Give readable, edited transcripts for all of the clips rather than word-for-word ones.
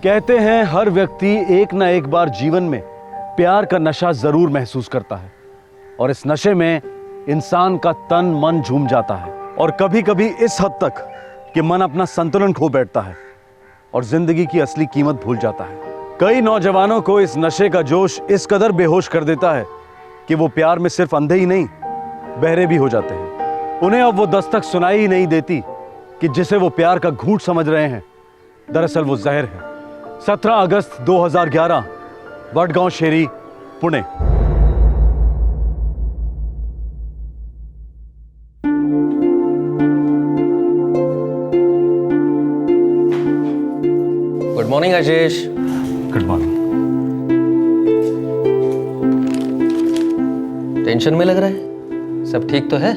कहते हैं हर व्यक्ति एक ना एक बार जीवन में प्यार का नशा जरूर महसूस करता है और इस नशे में इंसान का तन मन झूम जाता है और कभी कभी इस हद तक कि मन अपना संतुलन खो बैठता है और जिंदगी की असली कीमत भूल जाता है। कई नौजवानों को इस नशे का जोश इस कदर बेहोश कर देता है कि वो प्यार में सिर्फ अंधे ही नहीं बहरे भी हो जाते हैं। उन्हें अब वो दस्तक सुनाई ही नहीं देती कि जिसे वो प्यार का घूंट समझ रहे हैं दरअसल वो जहर है। 17 अगस्त 2011 Vadgaon Sheri, Pune. Good morning Ashish. Good morning. Tension में लग रहा है, सब ठीक तो है?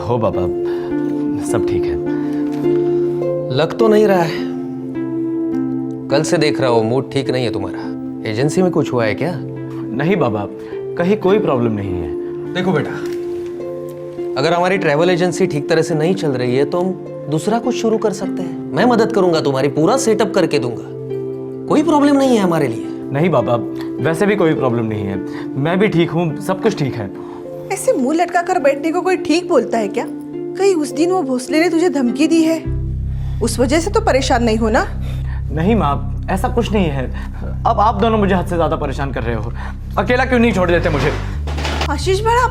हो बाबा, सब ठीक है। लग तो नहीं रहा है, कल से देख रहा हूँ मूड ठीक नहीं है तुम्हारा। एजेंसी में कुछ हुआ है क्या? नहीं बाबा, कहीं कोई प्रॉब्लम नहीं है। देखो बेटा, अगर हमारी ट्रैवल एजेंसी ठीक तरह से नहीं चल रही है तो हम दूसरा कुछ शुरू कर सकते हैं। मैं मदद करूंगा, तुम्हारी पूरा सेटअप करके दूंगा, कोई प्रॉब्लम नहीं है हमारे लिए। नहीं बाबा, वैसे भी कोई प्रॉब्लम नहीं है, मैं भी ठीक हूँ, सब कुछ ठीक है। ऐसे मुंह लटका कर बैठने को कोई ठीक बोलता है क्या? कहीं उस दिन वो भोसले ने तुझे धमकी दी है, उस वजह से तो परेशान नहीं हो ना? नहीं माँ, ऐसा कुछ नहीं है। अब आप दोनों मुझे हद से ज्यादा परेशान कर रहे हो। अकेला क्यों नहीं छोड़ देते मुझे? आशीष बड़ा,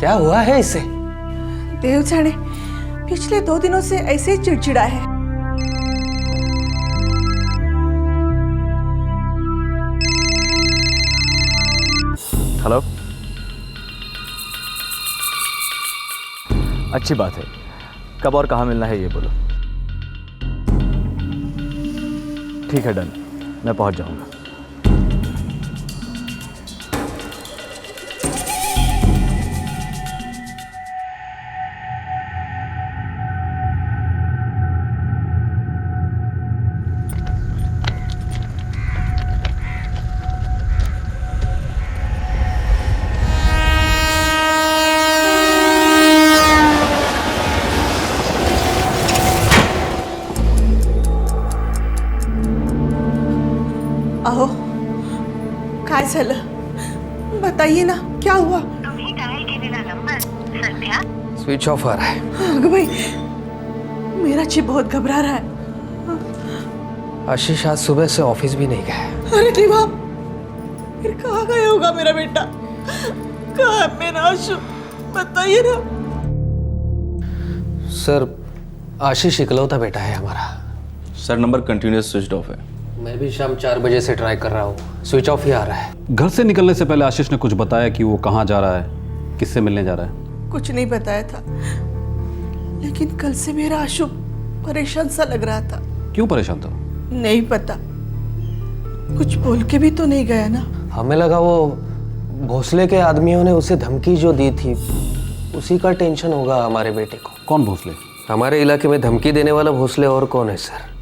क्या हुआ है इसे? देव जाने, पिछले 2 दिनों से ऐसे ही चिड़चिड़ा है। हेलो, अच्छी बात है। कब और कहाँ मिलना है ये बोलो। ठीक है, डन, मैं पहुंच जाऊंगा। अहो, काय झालं? बताइए ना, क्या हुआ? तुम्ही डायल केलेला नंबर सध्या स्विच ऑफ आ रहा है। अगं भाई, मेरा चिप बहुत घबरा रहा है। आशीष आज सुबह से ऑफिस भी नहीं गया। अरे देवा, फिर कहाँ गया होगा मेरा बेटा? कहाँ है मेरा आशु? बताइए ना। सर, आशीष इकलौता बेटा है हमारा। Sir, number continuous switch off है। मैं भी शाम 4 बजे से ट्राई कर रहा हूँ, स्विच ऑफ ही आ रहा है। घर से निकलने से पहले आशीष ने कुछ बताया कि वो कहाँ जा रहा है, किससे मिलने जा रहा है? कुछ नहीं बताया था, लेकिन कल से मेरा आशु परेशान सा लग रहा था। क्यों परेशान था? नहीं पता, कुछ बोल के भी तो नहीं गया ना। हमें लगा वो भोसले के आदमियों ने उसे धमकी जो दी थी उसी का टेंशन होगा हमारे बेटे को। कौन भोसले? हमारे इलाके में धमकी देने वाला भोसले और कौन है सर?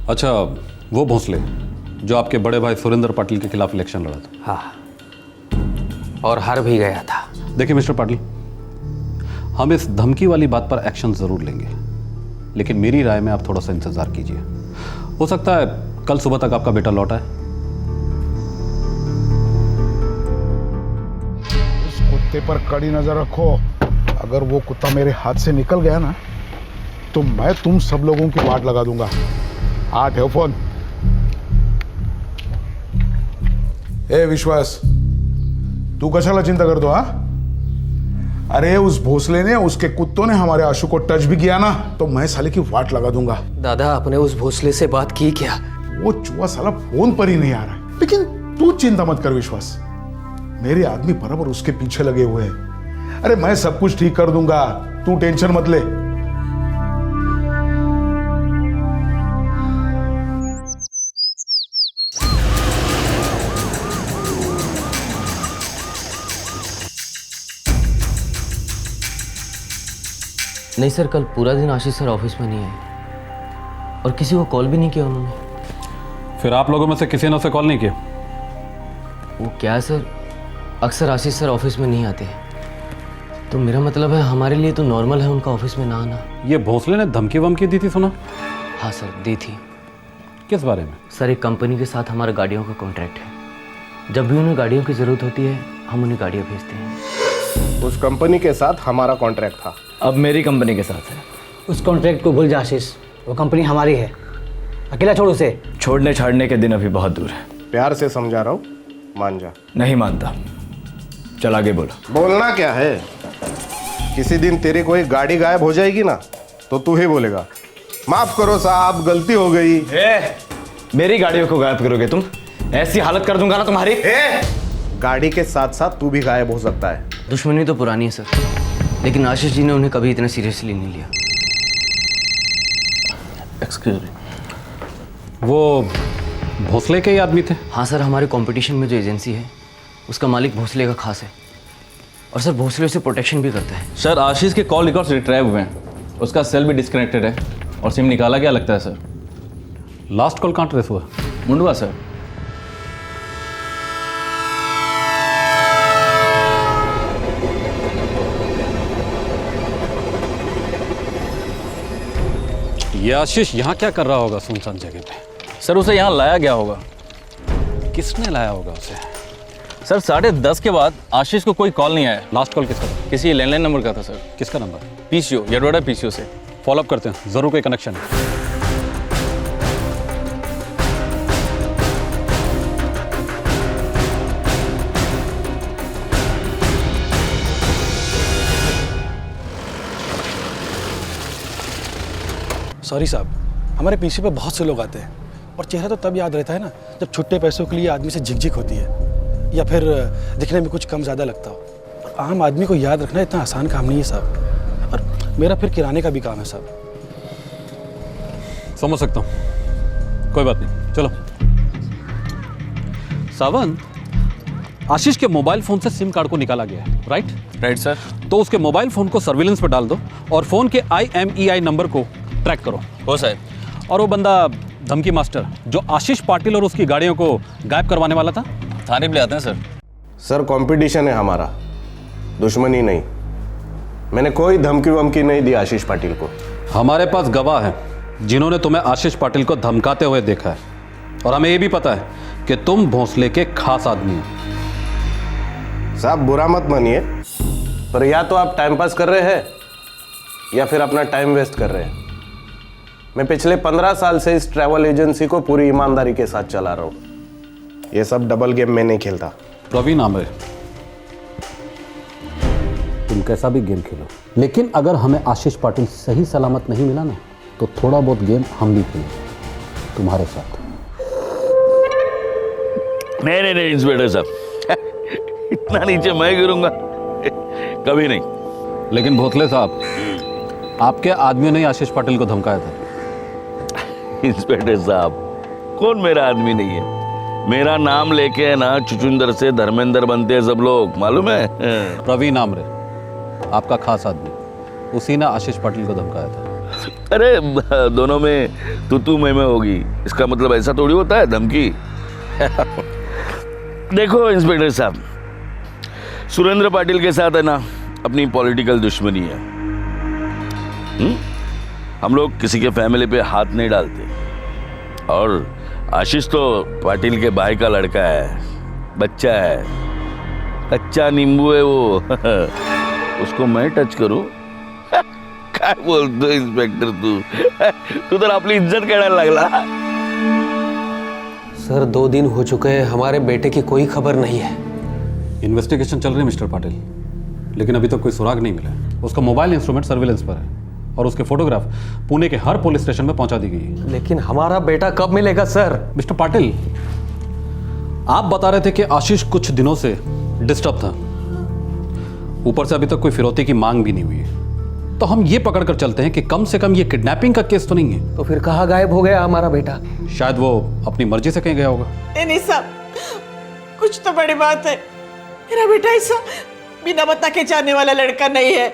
अच्छा, वो भोसले जो आपके बड़े भाई सुरेंद्र पाटिल के खिलाफ इलेक्शन लड़ा था। हाँ, और हार भी गया था। देखिए मिस्टर पाटिल, हम इस धमकी वाली बात पर एक्शन जरूर लेंगे, लेकिन मेरी राय में आप थोड़ा सा इंतजार कीजिए। हो सकता है कल सुबह तक आपका बेटा लौटा है। उस कुत्ते पर कड़ी नजर रखो। अगर वो कुत्ता मेरे हाथ से निकल गया ना तो मैं तुम सब लोगों की वाट लगा दूंगा। हाँ, ठेव फोन। ए विश्वास, तू कशाला चिंता करतो? हा, अरे उस भोसले ने, उसके कुत्तों ने हमारे आशु को टच भी किया ना तो मैं साले की वाट लगा दूंगा। दादा, आपने उस भोसले से बात की क्या? वो चूहा साला फोन पर ही नहीं आ रहा है। लेकिन तू चिंता मत कर विश्वास, मेरे आदमी बराबर उसके पीछे लगे हुए हैं। अरे मैं सब कुछ ठीक कर दूंगा, तू टेंशन मत ले। नहीं सर, कल पूरा दिन आशीष सर ऑफिस में नहीं आए और किसी को कॉल भी नहीं किया उन्होंने। फिर आप लोगों में से किसी ने उसे कॉल नहीं किया? वो क्या है सर, अक्सर आशीष सर ऑफिस में नहीं आते, तो मेरा मतलब है हमारे लिए तो नॉर्मल है उनका ऑफिस में ना आना। ये भोसले ने धमकी वमकी दी थी सुना? हाँ सर, दी थी। किस बारे में? सर एक कंपनी के साथ हमारा गाड़ियों का कॉन्ट्रैक्ट है। जब भी उन्हें गाड़ियों की ज़रूरत होती है हम उन्हें गाड़ियाँ भेजते हैं। उस कंपनी के साथ हमारा कॉन्ट्रैक्ट था, अब मेरी कंपनी के साथ है। उस कॉन्ट्रैक्ट को भूल जा आशीष, वो कंपनी हमारी है, अकेला छोड़ उसे। छोड़ने छाड़ने के दिन अभी बहुत दूर है। प्यार से समझा रहा हूँ, मान जा। नहीं मानता, चल आगे बोलो। बोलना क्या है, किसी दिन तेरी कोई गाड़ी गायब हो जाएगी ना तो तू ही बोलेगा माफ करो साहब गलती हो गई। मेरी गाड़ियों को गायब करोगे तुम? ऐसी हालत कर दूंगा ना तुम्हारी। गाड़ी के साथ साथ तू भी गायब हो सकता है। दुश्मनी तो पुरानी है सर, लेकिन आशीष जी ने उन्हें कभी इतना सीरियसली नहीं लिया। एक्सक्यूज मी, वो भोसले के ही आदमी थे? हाँ सर, हमारे कंपटीशन में जो एजेंसी है उसका मालिक भोसले का खास है, और सर भोसले उसे प्रोटेक्शन भी करता है। सर आशीष के कॉल रिकॉर्ड्स रिट्राइव हुए हैं, उसका सेल भी डिस्कनेक्टेड है और सिम निकाला गया लगता है सर। लास्ट कॉल कहाँ ट्रेस हुआ? मुंडवा सर। ये आशीष यहाँ क्या कर रहा होगा सुनसान जगह पे? सर उसे यहाँ लाया गया होगा। किसने लाया होगा उसे? सर 10:30 के बाद आशीष को कोई कॉल नहीं आया। लास्ट कॉल किसका था? किसी लैंडलाइन नंबर का था सर। किसका नंबर? पीसीओ, यडवाड़ा पीसीओ से। फॉलोअप करते हैं, जरूर कोई कनेक्शन है। सॉरी साहब, हमारे पीछे पे बहुत से लोग आते हैं और चेहरा तो तब याद रहता है ना जब छुट्टे पैसों के लिए आदमी से झिकझिक होती है या फिर दिखने में कुछ कम ज़्यादा लगता हो। और आम आदमी को याद रखना इतना आसान काम नहीं है साहब, और मेरा फिर किराने का भी काम है साहब। समझ सकता हूँ, कोई बात नहीं, चलो। सावन, आशीष के मोबाइल फोन से सिम कार्ड को निकाला गया है, राइट सर। तो उसके मोबाइल फोन को सर्विलेंस पर डाल दो और फोन के IMEI नंबर को ट्रैक करो। हो सर। और वो बंदा धमकी मास्टर जो आशीष पाटिल और उसकी गाड़ियों को गायब करवाने वाला था, थाने पे ले आते हैं सर। सर कंपटीशन है हमारा, दुश्मनी नहीं। मैंने कोई धमकी वमकी नहीं दी आशीष पाटिल को। हमारे पास गवाह हैं जिन्होंने तुम्हें आशीष पाटिल को धमकाते हुए देखा है, और हमें ये भी पता है कि तुम भोसले के खास आदमी हो। साहब बुरा मत मानिए, पर या तो आप टाइम पास कर रहे हैं या फिर अपना टाइम वेस्ट कर रहे हैं। मैं पिछले 15 साल से इस ट्रैवल एजेंसी को पूरी ईमानदारी के साथ चला रहा हूँ। ये सब डबल गेम में नहीं खेलता। प्रवीण आमरे, तुम कैसा भी गेम खेलो, लेकिन अगर हमें आशीष पाटिल सही सलामत नहीं मिला ना तो थोड़ा बहुत गेम हम भी खेलें तुम्हारे साथ। नहीं इंस्पेक्टर साहब, इतना नीचे मैं गिरूंगा कभी नहीं। लेकिन भोसले साहब, आपके आदमियों ने आशीष पाटिल को धमकाया था। इंस्पेक्टर साहब, कौन मेरा आदमी नहीं है? मेरा नाम लेके है ना चुचुंदर से धर्मेंद्र बनते हैं सब लोग, मालूम है? प्रवीण आमरे, आपका खास आदमी, उसी ने आशीष पाटिल को धमकाया था। अरे दोनों में तू मैं होगी, इसका मतलब ऐसा थोड़ी होता है धमकी। देखो इंस्पेक्टर साहब, सुरेंद्र पाटिल के साथ है ना अपनी पॉलिटिकल दुश्मनी है। हम लोग किसी के फैमिली पे हाथ नहीं डालते, और आशीष तो पाटिल के भाई का लड़का है, बच्चा है, कच्चा नींबू है वो। उसको मैं टच करूं? काय बोलतो इंस्पेक्टर तू तर आपली इज्जत काढायला लागला। सर 2 दिन हो चुके हैं, हमारे बेटे की कोई खबर नहीं है। इन्वेस्टिगेशन चल रही है मिस्टर पाटिल, लेकिन अभी तक कोई सुराग नहीं मिला है। उसका मोबाइल इंस्ट्रूमेंट सर्विलेंस पर है और उसके फोटोग्राफ पुणे के हर पुलिस स्टेशन में पहुंचा दी गई है। लेकिन हमारा बेटा कब मिलेगा सर? मिस्टर पाटिल, आप बता रहे थे कि आशीष कुछ दिनों से डिस्टर्ब था, ऊपर से अभी तक कोई फिरौती की मांग भी नहीं हुई है, तो हम ये पकड़ कर चलते हैं कि कम से कम ये किडनैपिंग का केस तो नहीं है। तो फिर कहाँ गायब हो गया हमारा बेटा? शायद वो अपनी मर्जी से कहीं गया होगा। नहीं साहब, कुछ तो बड़ी बात है। मेरा बेटा ऐसा बिना बता के जाने वाला लड़का नहीं है।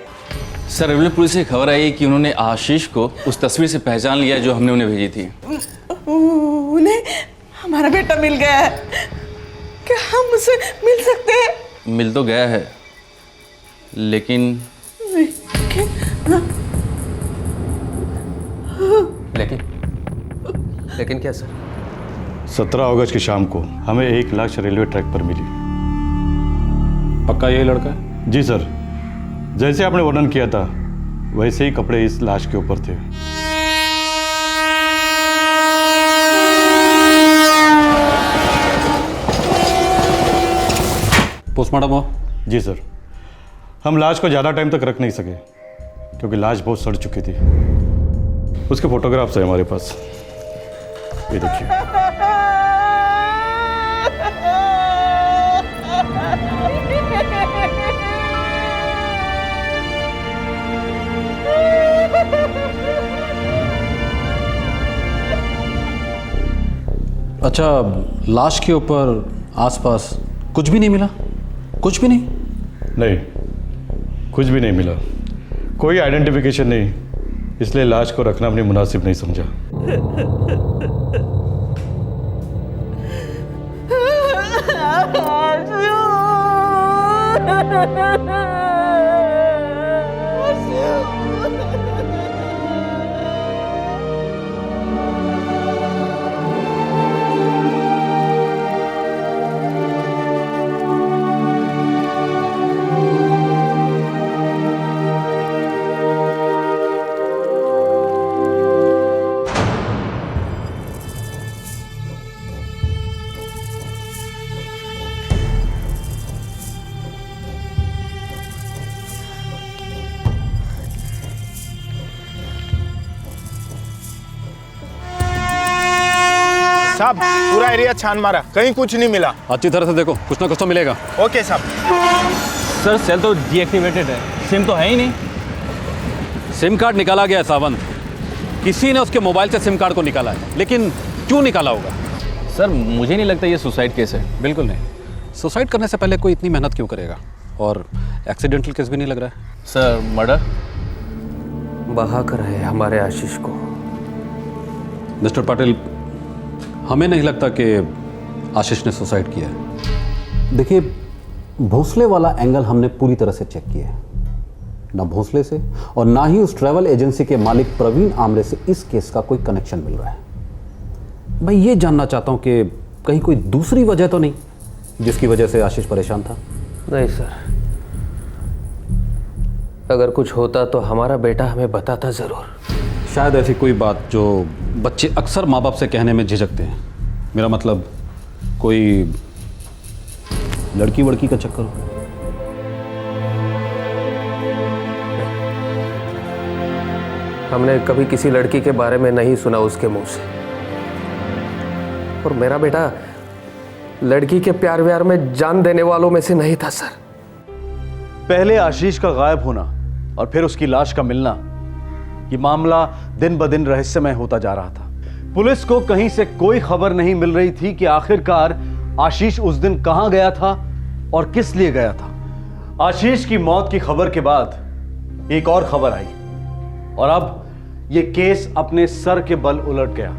सर रेलवे पुलिस से खबर आई कि उन्होंने आशीष को उस तस्वीर से पहचान लिया जो हमने उन्हें भेजी थी। उन्हें हमारा बेटा मिल गया है, क्या हम उसे मिल सकते हैं? मिल तो गया है, लेकिन लेकिन क्या सर? 17 अगस्त की शाम को हमें एक लाश रेलवे ट्रैक पर मिली। पक्का यही लड़का है? जी सर, जैसे आपने वर्णन किया था वैसे ही कपड़े इस लाश के ऊपर थे। पोस्टमार्टम हो? जी सर, हम लाश को ज़्यादा टाइम तक रख नहीं सके क्योंकि लाश बहुत सड़ चुकी थी। उसके फोटोग्राफ्स हैं हमारे पास, ये देखिए। अच्छा, लाश के ऊपर आसपास कुछ भी नहीं मिला? कुछ भी नहीं? नहीं, कुछ भी नहीं मिला, कोई आइडेंटिफिकेशन नहीं, इसलिए लाश को रखना अपनी मुनासिब नहीं समझा। साहब, पूरा एरिया छान मारा, कहीं कुछ नहीं मिला। अच्छी तरह से देखो, कुछ ना कुछ तो मिलेगा। ओके साहब। सर सेल तो डीएक्टिवेटेड है, सिम तो है ही नहीं। सिम कार्ड निकाला गया है सावंत, किसी ने उसके मोबाइल से सिम कार्ड को निकाला है, लेकिन क्यों निकाला होगा? सर मुझे नहीं लगता ये सुसाइड केस है। बिल्कुल नहीं। सुसाइड करने से पहले कोई इतनी मेहनत क्यों करेगा? और एक्सीडेंटल केस भी नहीं लग रहा है। Sir murder? बहा कर है हमारे आशीष को। मिस्टर पाटिल, हमें नहीं लगता कि आशीष ने सुसाइड किया है। देखिए, भोसले वाला एंगल हमने पूरी तरह से चेक किया है। ना भोसले से और ना ही उस ट्रैवल एजेंसी के मालिक प्रवीण आमरे से इस केस का कोई कनेक्शन मिल रहा है। मैं ये जानना चाहता हूं कि कहीं कोई दूसरी वजह तो नहीं जिसकी वजह से आशीष परेशान था? नहीं सर, अगर कुछ होता तो हमारा बेटा हमें बताता जरूर। शायद ऐसी कोई बात जो बच्चे अक्सर माँ बाप से कहने में झिझकते हैं। मेरा मतलब कोई लड़की वड़की का चक्कर हो। हमने कभी किसी लड़की के बारे में नहीं सुना उसके मुंह से, और मेरा बेटा लड़की के प्यार व्यार में जान देने वालों में से नहीं था सर। पहले आशीष का गायब होना और फिर उसकी लाश का मिलना, ये मामला दिन ब दिन रहस्यमय होता जा रहा था। पुलिस को कहीं से कोई खबर नहीं मिल रही थी कि आखिरकार आशीष उस दिन कहां गया था और किस लिए गया था। आशीष की मौत की खबर के बाद एक और खबर आई और अब यह केस अपने सर के बल उलट गया।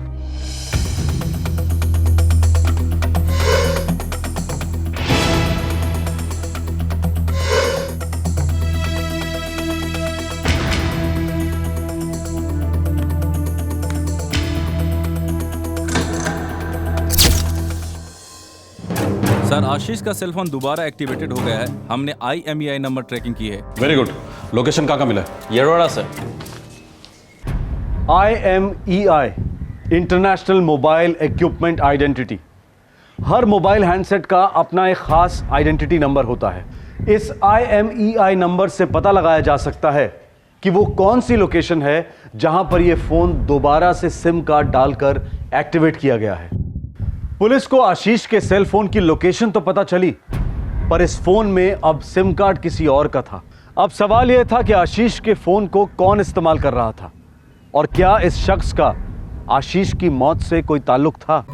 सर, आशीष का सेलफोन दोबारा एक्टिवेटेड हो गया है। हमने IMEI नंबर ट्रैकिंग की है। Very good. लोकेशन कहाँ मिला? Yerawada sir. IMEI international mobile equipment identity. हर मोबाइल हैंडसेट का अपना एक खास आइडेंटिटी नंबर होता है। इस IMEI नंबर से पता लगाया जा सकता है कि वो कौन सी लोकेशन है जहां पर यह फोन दोबारा से सिम कार्ड डालकर एक्टिवेट किया गया है। पुलिस को आशीष के सेल फोन की लोकेशन तो पता चली, पर इस फोन में अब सिम कार्ड किसी और का था। अब सवाल यह था कि आशीष के फोन को कौन इस्तेमाल कर रहा था और क्या इस शख्स का आशीष की मौत से कोई ताल्लुक था।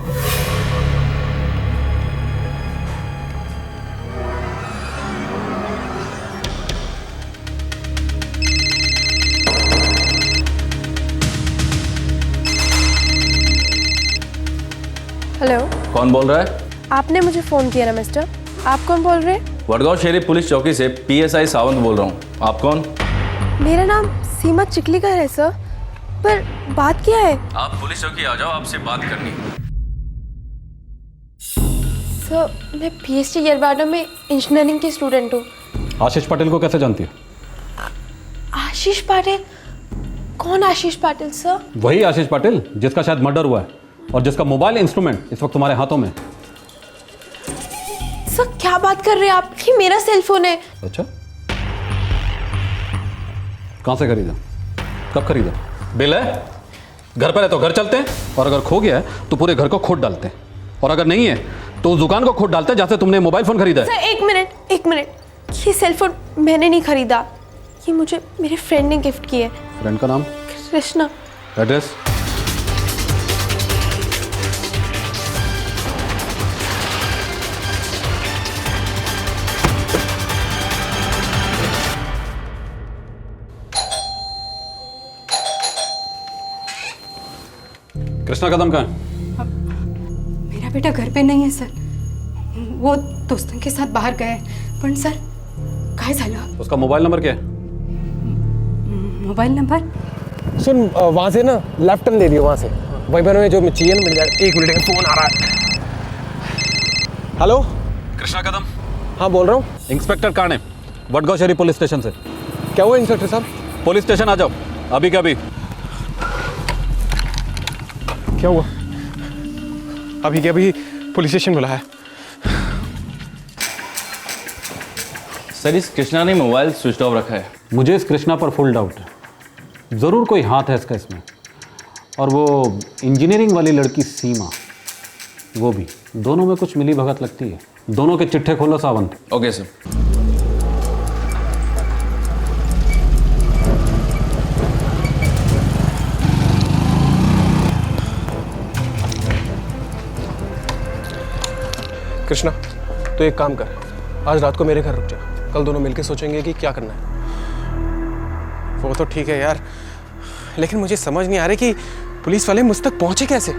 हेलो, कौन बोल रहा है? आपने मुझे फ़ोन किया ना मिस्टर। आप कौन बोल रहे हैं? वडगांव शहरी पुलिस चौकी से PSI सावंत बोल रहा हूँ। आप कौन? मेरा नाम सीमा चिखलीकर है सर, पर बात क्या है? आप पुलिस चौकी आ जाओ, आपसे बात करनी है। सर मैं PhD येरवाड़ा में इंजीनियरिंग की स्टूडेंट हूँ। आशीष पाटिल को कैसे जानती हो? आशीष पाटिल? कौन आशीष पाटिल सर? वही आशीष पाटिल जिसका शायद मर्डर हुआ है और जिसका मोबाइल इंस्ट्रूमेंट इस वक्त तुम्हारे हाथों में। सर क्या बात कर रहे हैं आप? ये मेरा सेल फोन है। अच्छा, कहाँ से खरीदा? कब खरीदा? बिल है? घर पर है तो घर चलते हैं, और अगर खो गया है तो पूरे घर को खोद डालते हैं, और अगर नहीं है तो उस दुकान को खोद डालते हैं जहाँ से तुमने मोबाइल फोन खरीदा है। सर एक मिनट, ये सेल फोन मैंने नहीं खरीदा, ये मुझे मेरे फ्रेंड ने गिफ्ट किया है। फ्रेंड का नाम? कृष्णा। एड्रेस? कृष्णा कदम कहाँ है? मेरा बेटा घर पे नहीं है सर, वो दोस्तों के साथ बाहर गए। पण सर काय झालं? उसका मोबाइल नंबर क्या है? Mobile number? सुन, वहां से ना लेफ्ट टर्न ले लियो, वहां से वहीं पर हमें जो चाहिए ना मिल जाएगा। एक मिनट में फोन आ रहा है। हेलो, कृष्णा कदम? हाँ बोल रहा हूँ। Inspector Kane, Wadgaon police station से। क्या हुआ इंस्पेक्टर साहब? पुलिस स्टेशन आ जाओ अभी के अभी। क्या हुआ? अभी के अभी पुलिस स्टेशन बुलाया है। सर इस कृष्णा ने मोबाइल स्विच ऑफ रखा है। मुझे इस कृष्णा पर फुल डाउट है, ज़रूर कोई हाथ है इसका इसमें। और वो इंजीनियरिंग वाली लड़की सीमा, वो भी, दोनों में कुछ मिली भगत लगती है। दोनों के चिट्ठे खोलो सावंत। Okay sir. कृष्णा, तो एक काम कर, आज रात को मेरे घर रुक जा, कल दोनों मिलके सोचेंगे कि क्या करना है। वो तो ठीक है यार, लेकिन मुझे समझ नहीं आ रही कि पुलिस वाले मुझ तक पहुंचे कैसे।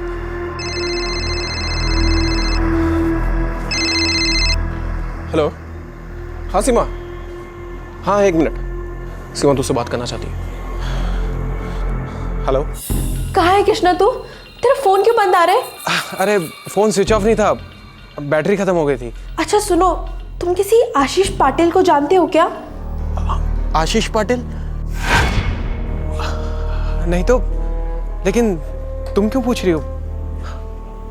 हेलो, हाँ सीमा। हाँ एक मिनट, सीमा तुझसे बात करना चाहती है। हेलो। कहाँ है कृष्णा तू? तेरा फोन क्यों बंद आ रहा है? अरे फोन स्विच ऑफ नहीं था, बैटरी खत्म हो गई थी। अच्छा सुनो, तुम किसी आशीष पाटिल को जानते हो क्या? आशीष पाटिल? नहीं तो, लेकिन तुम क्यों पूछ रही हो?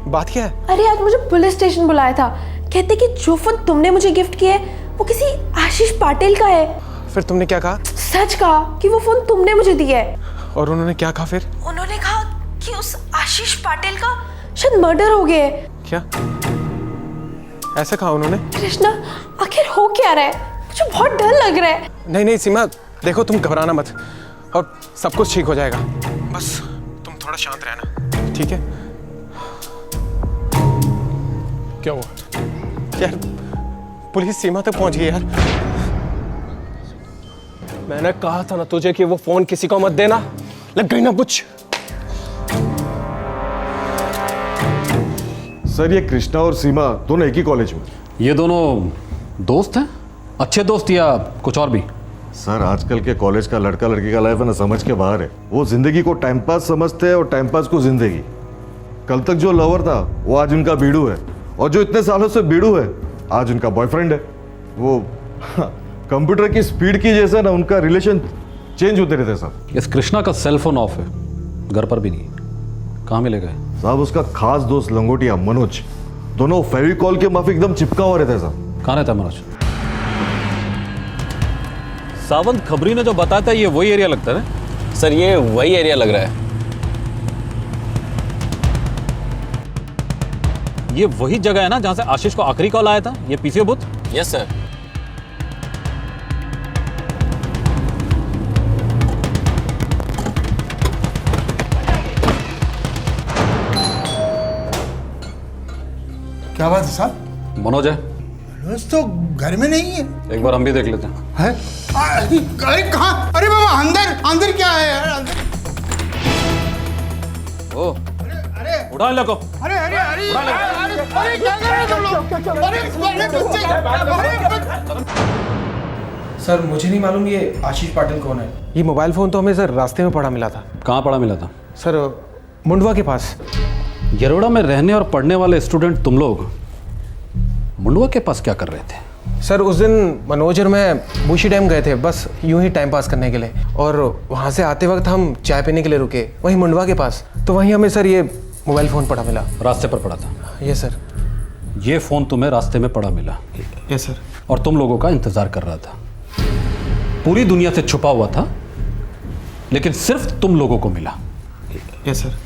बात क्या है? अरे आज मुझे पुलिस स्टेशन बुलाया था, कहते कि जो फोन तुमने मुझे गिफ्ट किया है वो किसी आशीष पाटिल का है। फिर तुमने क्या कहा? सच कहा कि वो फोन तुमने मुझे दिया है। और उन्होंने क्या कहा फिर? उन्होंने कहा कि उस आशीष पाटिल का शायद मर्डर हो गया है। क्या ऐसा कहा उन्होंने? कृष्णा आखिर हो क्या रहा है? मुझे बहुत डर लग रहा है। नहीं नहीं सीमा, देखो तुम घबराना मत और सब कुछ ठीक हो जाएगा, बस तुम थोड़ा शांत रहना, ठीक है? क्या हुआ यार? पुलिस सीमा तक पहुंच गई यार। मैंने कहा था ना तुझे कि वो फोन किसी को मत देना, लग गई ना कुछ। सर ये कृष्णा और सीमा दोनों एक ही कॉलेज में। ये दोनों दोस्त हैं? अच्छे दोस्त या कुछ और भी? सर आजकल के कॉलेज का लड़का लड़की का लाइफ है ना समझ के बाहर है। वो जिंदगी को टाइम पास समझते हैं और टाइम पास को जिंदगी। कल तक जो लवर था वो आज उनका बीड़ू है, और जो इतने सालों से बीड़ू है आज उनका बॉयफ्रेंड है। वो कंप्यूटर की स्पीड की जैसे ना उनका रिलेशन चेंज होते रहते साहब। इस कृष्णा का सेल फोन ऑफ है, घर पर भी नहीं। कहाँ मिलेगा साहब? उसका खास दोस्त लंगोटिया मनोज, दोनों फेविकॉल के माफी एकदम चिपका हुआ रहता है साहब। कहाँ रहता है मनोज? सावंत खबरी ने जो बताया था ये वही एरिया लगता है ना? सर ये वही एरिया लग रहा है। ये वही जगह है ना जहां से आशीष को आखिरी कॉल आया था, ये पीसीओ बूथ? Yes sir. क्या बात है साहब? मनोज है? मनोज तो घर में नहीं है। एक बार हम भी देख लेते हैं। है? अरे कहाँ? अरे बाबा अंदर अंदर क्या है यार? अंदर ओ उड़ा ले को। अरे अरे अरे अरे क्या कर रहे हो तुम लोग? अरे सर मुझे नहीं मालूम ये आशीष पाटिल कौन है। ये मोबाइल फोन तो हमें सर रास्ते में पड़ा मिला था। कहाँ पड़ा मिला था? सर मुंडवा के पास। येरवड़ा में रहने और पढ़ने वाले स्टूडेंट तुम लोग मुंडवा के पास क्या कर रहे थे? सर उस दिन मनोज और मैं बूशी डैम गए थे, बस यूं ही टाइम पास करने के लिए, और वहाँ से आते वक्त हम चाय पीने के लिए रुके वहीं मुंडवा के पास। तो वहीं हमें सर ये मोबाइल फ़ोन पड़ा मिला। रास्ते पर पड़ा था? Yes sir. ये फ़ोन तुम्हें रास्ते में पड़ा मिला? Yes sir. और तुम लोगों का इंतज़ार कर रहा था, पूरी दुनिया से छुपा हुआ था, लेकिन सिर्फ तुम लोगों को मिला। Yes sir.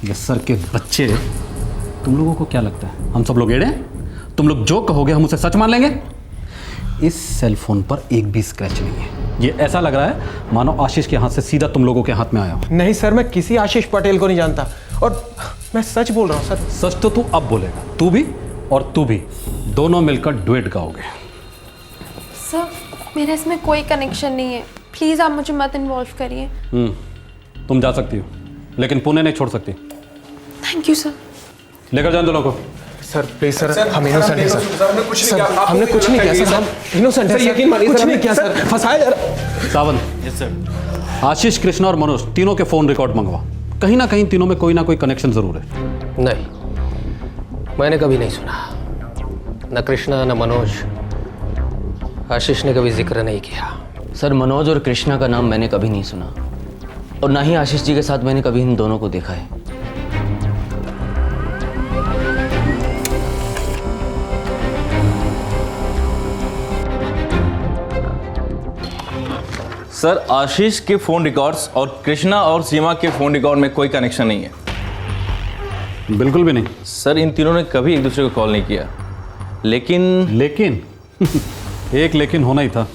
ये सर के बच्चे, तुम लोगों को क्या लगता है हम सब लोग एड़े हैं? तुम लोग जो कहोगे हम उसे सच मान लेंगे? इस सेल फोन पर एक भी स्क्रैच नहीं है। ये ऐसा लग रहा है मानो आशीष के हाथ से सीधा तुम लोगों के हाथ में आया हो। नहीं सर, मैं किसी आशीष पटेल को नहीं जानता, और मैं सच बोल रहा हूँ सर। सच तो तू अब बोलेगा, तू भी और तू भी, दोनों मिलकर डुएट गाओगे। सर मेरा इसमें कोई कनेक्शन नहीं है, प्लीज़ आप मुझे मत इन्वॉल्व करिए। तुम जा सकती हो, लेकिन पुणे नहीं छोड़ सकती। Thank you sir. लेकर जाओ दोनों को। सर प्लीज सर, हम इनोसेंट हैं सर। हमने कुछ नहीं किया सर, हम इनोसेंट हैं सर, यकीन मानिए कुछ नहीं किया सर, फंसाया यार। सावंत। Yes sir. आशीष, कृष्णा और मनोज तीनों के फोन रिकॉर्ड मंगवा। कहीं ना कहीं तीनों में कोई ना कोई कनेक्शन जरूर है। नहीं, मैंने कभी नहीं सुना, न कृष्णा न मनोज, आशीष ने कभी जिक्र नहीं किया। सर मनोज और कृष्णा का नाम मैंने कभी नहीं सुना, और ना ही आशीष जी के साथ मैंने कभी इन दोनों को देखा है। सर आशीष के फोन रिकॉर्ड्स और कृष्णा और सीमा के फोन रिकॉर्ड में कोई कनेक्शन नहीं है। बिल्कुल भी नहीं। सर इन तीनों ने कभी एक दूसरे को कॉल नहीं किया। लेकिन एक लेकिन होना ही था।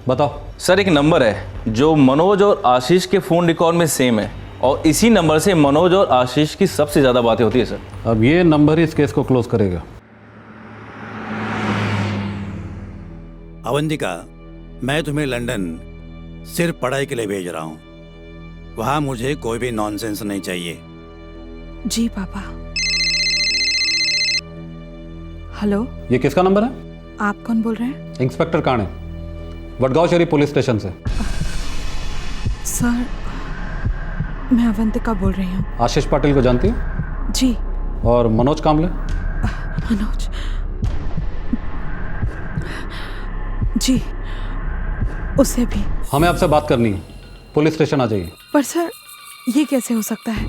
बताओ। सर एक नंबर है जो मनोज और आशीष के फोन रिकॉर्ड में सेम है, और इसी नंबर से मनोज और आशीष की सबसे ज़्यादा बातें होती है सर। अब ये नंबर ही इस केस को क्लोज करेगा। अवंतिका, मैं तुम्हें लंदन सिर्फ पढ़ाई के लिए भेज रहा हूँ। वहाँ मुझे कोई भी नॉनसेंस नहीं चाहिए। जी पापा। हेलो, ये किसका नंबर है? आप कौन बोल रहे हैं? इंस्पेक्टर काणे, वडगांव शरीफ पुलिस स्टेशन से। सर मैं अवंतिका बोल रही हूँ। आशीष पाटिल को जानती हो? जी। और मनोज कामले? मनोज, जी, उससे भी। हमें आपसे बात करनी है, पुलिस स्टेशन आ जाइए। पर सर ये कैसे हो सकता है?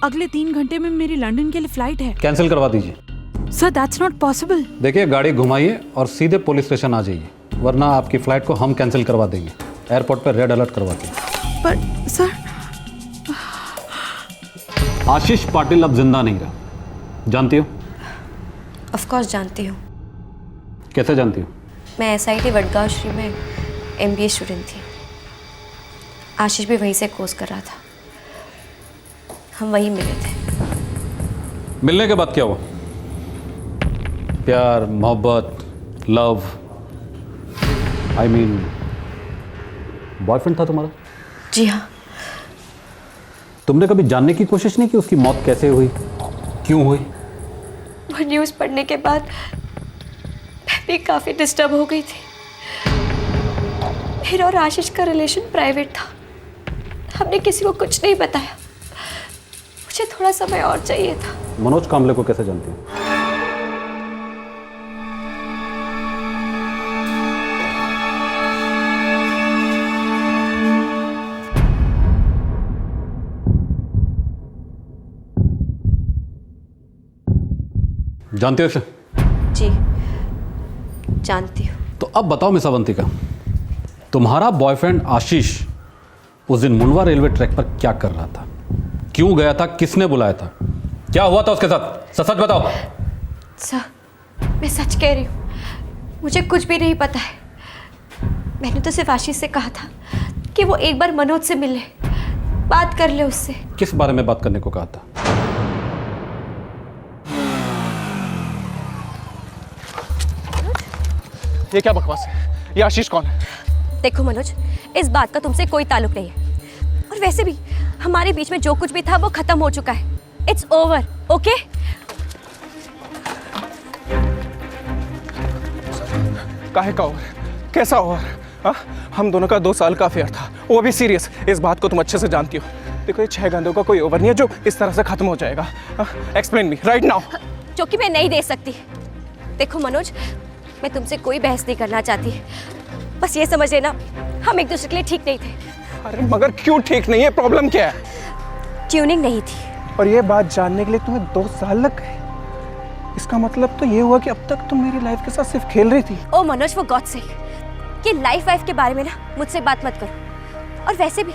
अगले 3 घंटे में मेरी लंदन के लिए फ्लाइट है। कैंसिल करवा दीजिए। Sir that's not possible. देखिए गाड़ी घुमाइए और सीधे पुलिस स्टेशन आ जाइए, वरना आपकी फ्लाइट को हम कैंसिल करवा देंगे। एयरपोर्ट पर रेड अलर्ट करवा देंगे। पर सर, आशीष पाटिल अब जिंदा नहीं रहा, जानती हो? ऑफ कोर्स जानती हूँ। कैसे जानती हो? मैं SIT वडगांव श्री में MBA स्टूडेंट थी। आशीष भी वहीं से कोर्स कर रहा था, हम वहीं मिले थे। मिलने के बाद क्या हुआ? प्यार, मोहब्बत, लव, आई मीन बॉयफ्रेंड था तुम्हारा? जी हाँ। तुमने कभी जानने की कोशिश नहीं की उसकी मौत कैसे हुई, क्यों हुई? वो न्यूज़ पढ़ने के बाद मैं भी काफ़ी डिस्टर्ब हो गई थी। मेरा और आशीष का रिलेशन प्राइवेट था, हमने किसी को कुछ नहीं बताया। मुझे थोड़ा समय और चाहिए था। मनोज कामले को कैसे जानती हो? जानते हो इसे? जी जानती हूँ। तो अब बताओ मिस अवंतिका, तुम्हारा बॉयफ्रेंड आशीष उस दिन मुंडवा रेलवे ट्रैक पर क्या कर रहा था, क्यों गया था, किसने बुलाया था, क्या हुआ था उसके साथ? सच सच बताओ। सर मैं सच कह रही हूँ, मुझे कुछ भी नहीं पता है। मैंने तो सिर्फ आशीष से कहा था कि वो एक बार मनोज से मिले, बात कर ले उससे। किस बारे में बात करने को कहा था? ये क्या बकवास है? ये आशीष कौन है? देखो मनोज, इस बात का तुमसे कोई ताल्लुक नहीं है, और वैसे भी हमारे बीच में जो कुछ भी था वो खत्म हो चुका है। It's over, okay? काहे का ओवर? कैसा ओवर? हाँ, हम दोनों का 2 साल का अफेयर था, वो भी सीरियस। इस बात को तुम अच्छे से जानती हो। देखो ये 6 घंटों का कोई ओवर नहीं है जो इस तरह से खत्म हो जाएगा। Explain me right now. जो कि मैं नहीं दे सकती। देखो मनोज, मैं तुमसे कोई बहस नहीं करना चाहती, बस ये समझ लेना हम एक दूसरे के लिए ठीक नहीं थे। अरे मगर क्यों ठीक नहीं है? प्रॉब्लम क्या है? ट्यूनिंग नहीं थी। और ये बात जानने के लिए तुम्हें 2 साल लग गए? इसका मतलब तो ये हुआ कि अब तक तुम मेरी लाइफ के साथ सिर्फ खेल रही थी। ओ मनोज, वो गॉड से कि लाइफ के बारे में ना मुझसे बात मत करो। और वैसे भी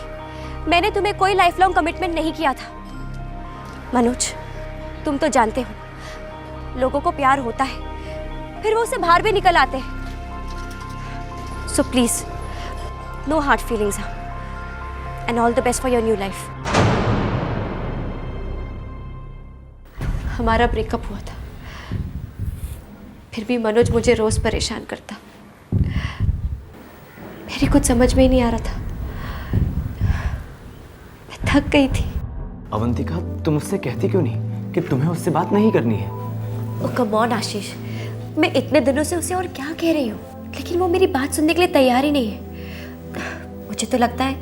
मैंने तुम्हें कोई लाइफ लॉन्ग कमिटमेंट नहीं किया था। मनोज, तुम तो जानते हो लोगों को प्यार होता है, फिर वो उसे बाहर भी निकल आते हैं। So please, no hard feelings and all the best for your new life. हमारा ब्रेकअप हुआ था, फिर भी मनोज मुझे रोज परेशान करता। मेरी कुछ समझ में ही नहीं आ रहा था, मैं थक गई थी। अवंतिका, तुम उससे कहती क्यों नहीं कि तुम्हें उससे बात नहीं करनी है? ओ कम ऑन आशीष, मैं इतने दिनों से उसे और क्या कह रही हूँ, लेकिन वो मेरी बात सुनने के लिए तैयार ही नहीं है। मुझे तो लगता है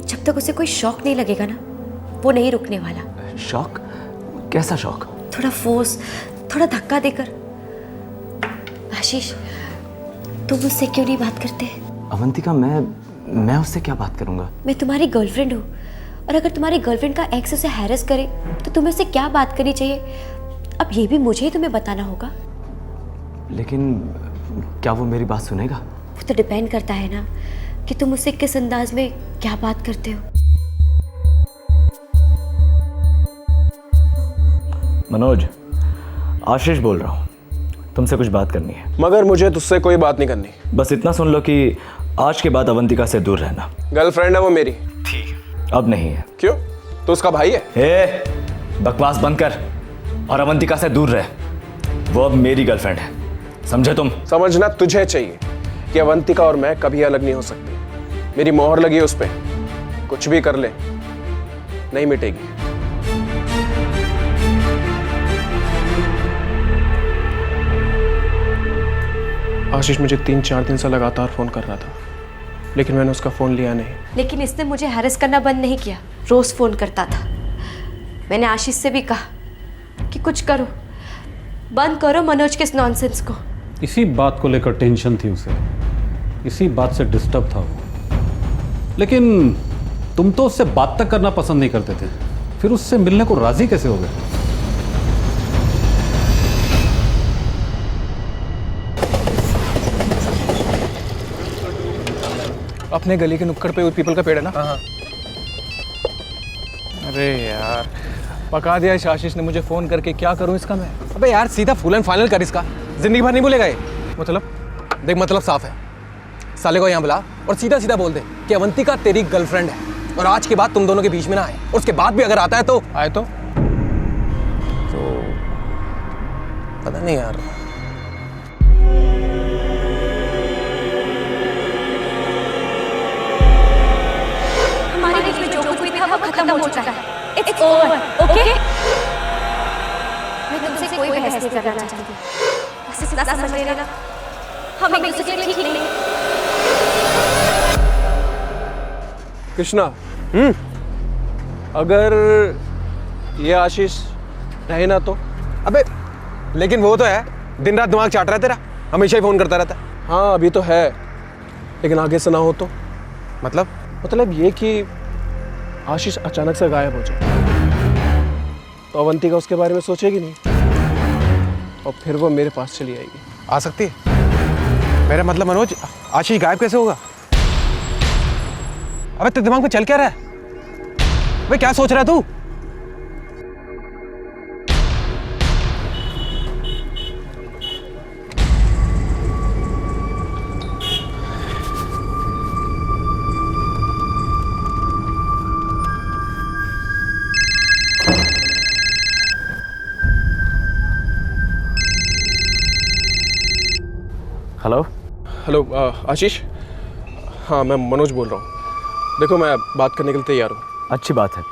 जब तक उसे कोई शौक नहीं लगेगा ना, वो नहीं रुकने वाला। शौक? कैसा शौक? थोड़ा फोर्स, थोड़ा धक्का देकर। आशीष, तुम मुझसे क्यों नहीं बात करते? अवंतिका, मैं उससे क्या बात करूंगा? मैं तुम्हारी गर्लफ्रेंड हूँ, और अगर तुम्हारी गर्लफ्रेंड का एक्स उसे हैरेस करे तो तुम्हें उससे क्या बात करनी चाहिए, अब ये भी मुझे ही तुम्हें बताना होगा। लेकिन क्या वो मेरी बात सुनेगा? वो तो डिपेंड करता है ना कि तुम उससे किस अंदाज में क्या बात करते हो। मनोज, आशीष बोल रहा हूँ, तुमसे कुछ बात करनी है। मगर मुझे तुझसे कोई बात नहीं करनी। बस इतना सुन लो कि आज के बाद अवंतिका से दूर रहना। गर्लफ्रेंड है वो मेरी। अब नहीं है। क्यों? तो उसका भाई है। ए, बकवास बंद कर और अवंतिका से दूर रह। वो अब मेरी गर्लफ्रेंड है, समझे तुम? समझना तुझे चाहिए कि अवंतिका और मैं कभी अलग नहीं हो सकते। मेरी मोहर लगी है उस पे, कुछ भी कर ले नहीं मिटेगी। आशीष मुझे 3-4 दिन से लगातार फोन कर रहा था, लेकिन मैंने उसका फोन लिया नहीं। लेकिन इसने मुझे हैरेस करना बंद नहीं किया, रोज फोन करता था। मैंने आशीष से भी कहा कि कुछ करो, बंद करो मनोज के इस नॉनसेंस को। इसी बात को लेकर टेंशन थी उसे, इसी बात से डिस्टर्ब था वो। लेकिन तुम तो उससे बात तक करना पसंद नहीं करते थे, फिर उससे मिलने को राजी कैसे हो गए? अपने गली के नुक्कड़ पे वो पीपल का पेड़ है ना? हाँ। अरे यार, पका दिया इस आशीष ने मुझे फोन करके। क्या करूं इसका मैं? अबे यार, सीधा फुल एंड फाइनल कर इसका, जिंदगी भर नहीं भूलेगा ये। मतलब देख, मतलब साफ है, साले को यहाँ बुला और सीधा सीधा बोल दे कि अवंतिका तेरी गर्लफ्रेंड है, और आज के बाद तुम दोनों के बीच में ना आए, और उसके बाद भी अगर आता है तो आए तो पता नहीं यार। हमारे बीच में जो कुछ भी था वो खत्म हो चुका है। It's over, okay? मैं तुमसे कोई बहस नहीं करना चाहती, बस इतना समझ लेना हम एक दूसरे के लिए ठीक नहीं। कृष्णा, अगर ये आशीष रहे ना तो? अबे लेकिन वो तो है, दिन रात दिमाग चाट रहा है तेरा, हमेशा ही फोन करता रहता है। हाँ अभी तो है, लेकिन आगे से ना हो तो? मतलब ये कि आशीष अचानक से गायब हो जाए तो अवंतिका उसके बारे में सोचेगी नहीं, और फिर वो मेरे पास चली आएगी। आ सकती है? मेरा मतलब मनोज, आशीष गायब कैसे होगा? अबे तेरे दिमाग में चल क्या रहा है? अबे क्या सोच रहा है तू? हेलो आशीष, हाँ मैं मनोज बोल रहा हूँ। देखो मैं बात करने के लिए तैयार हूँ। अच्छी बात है,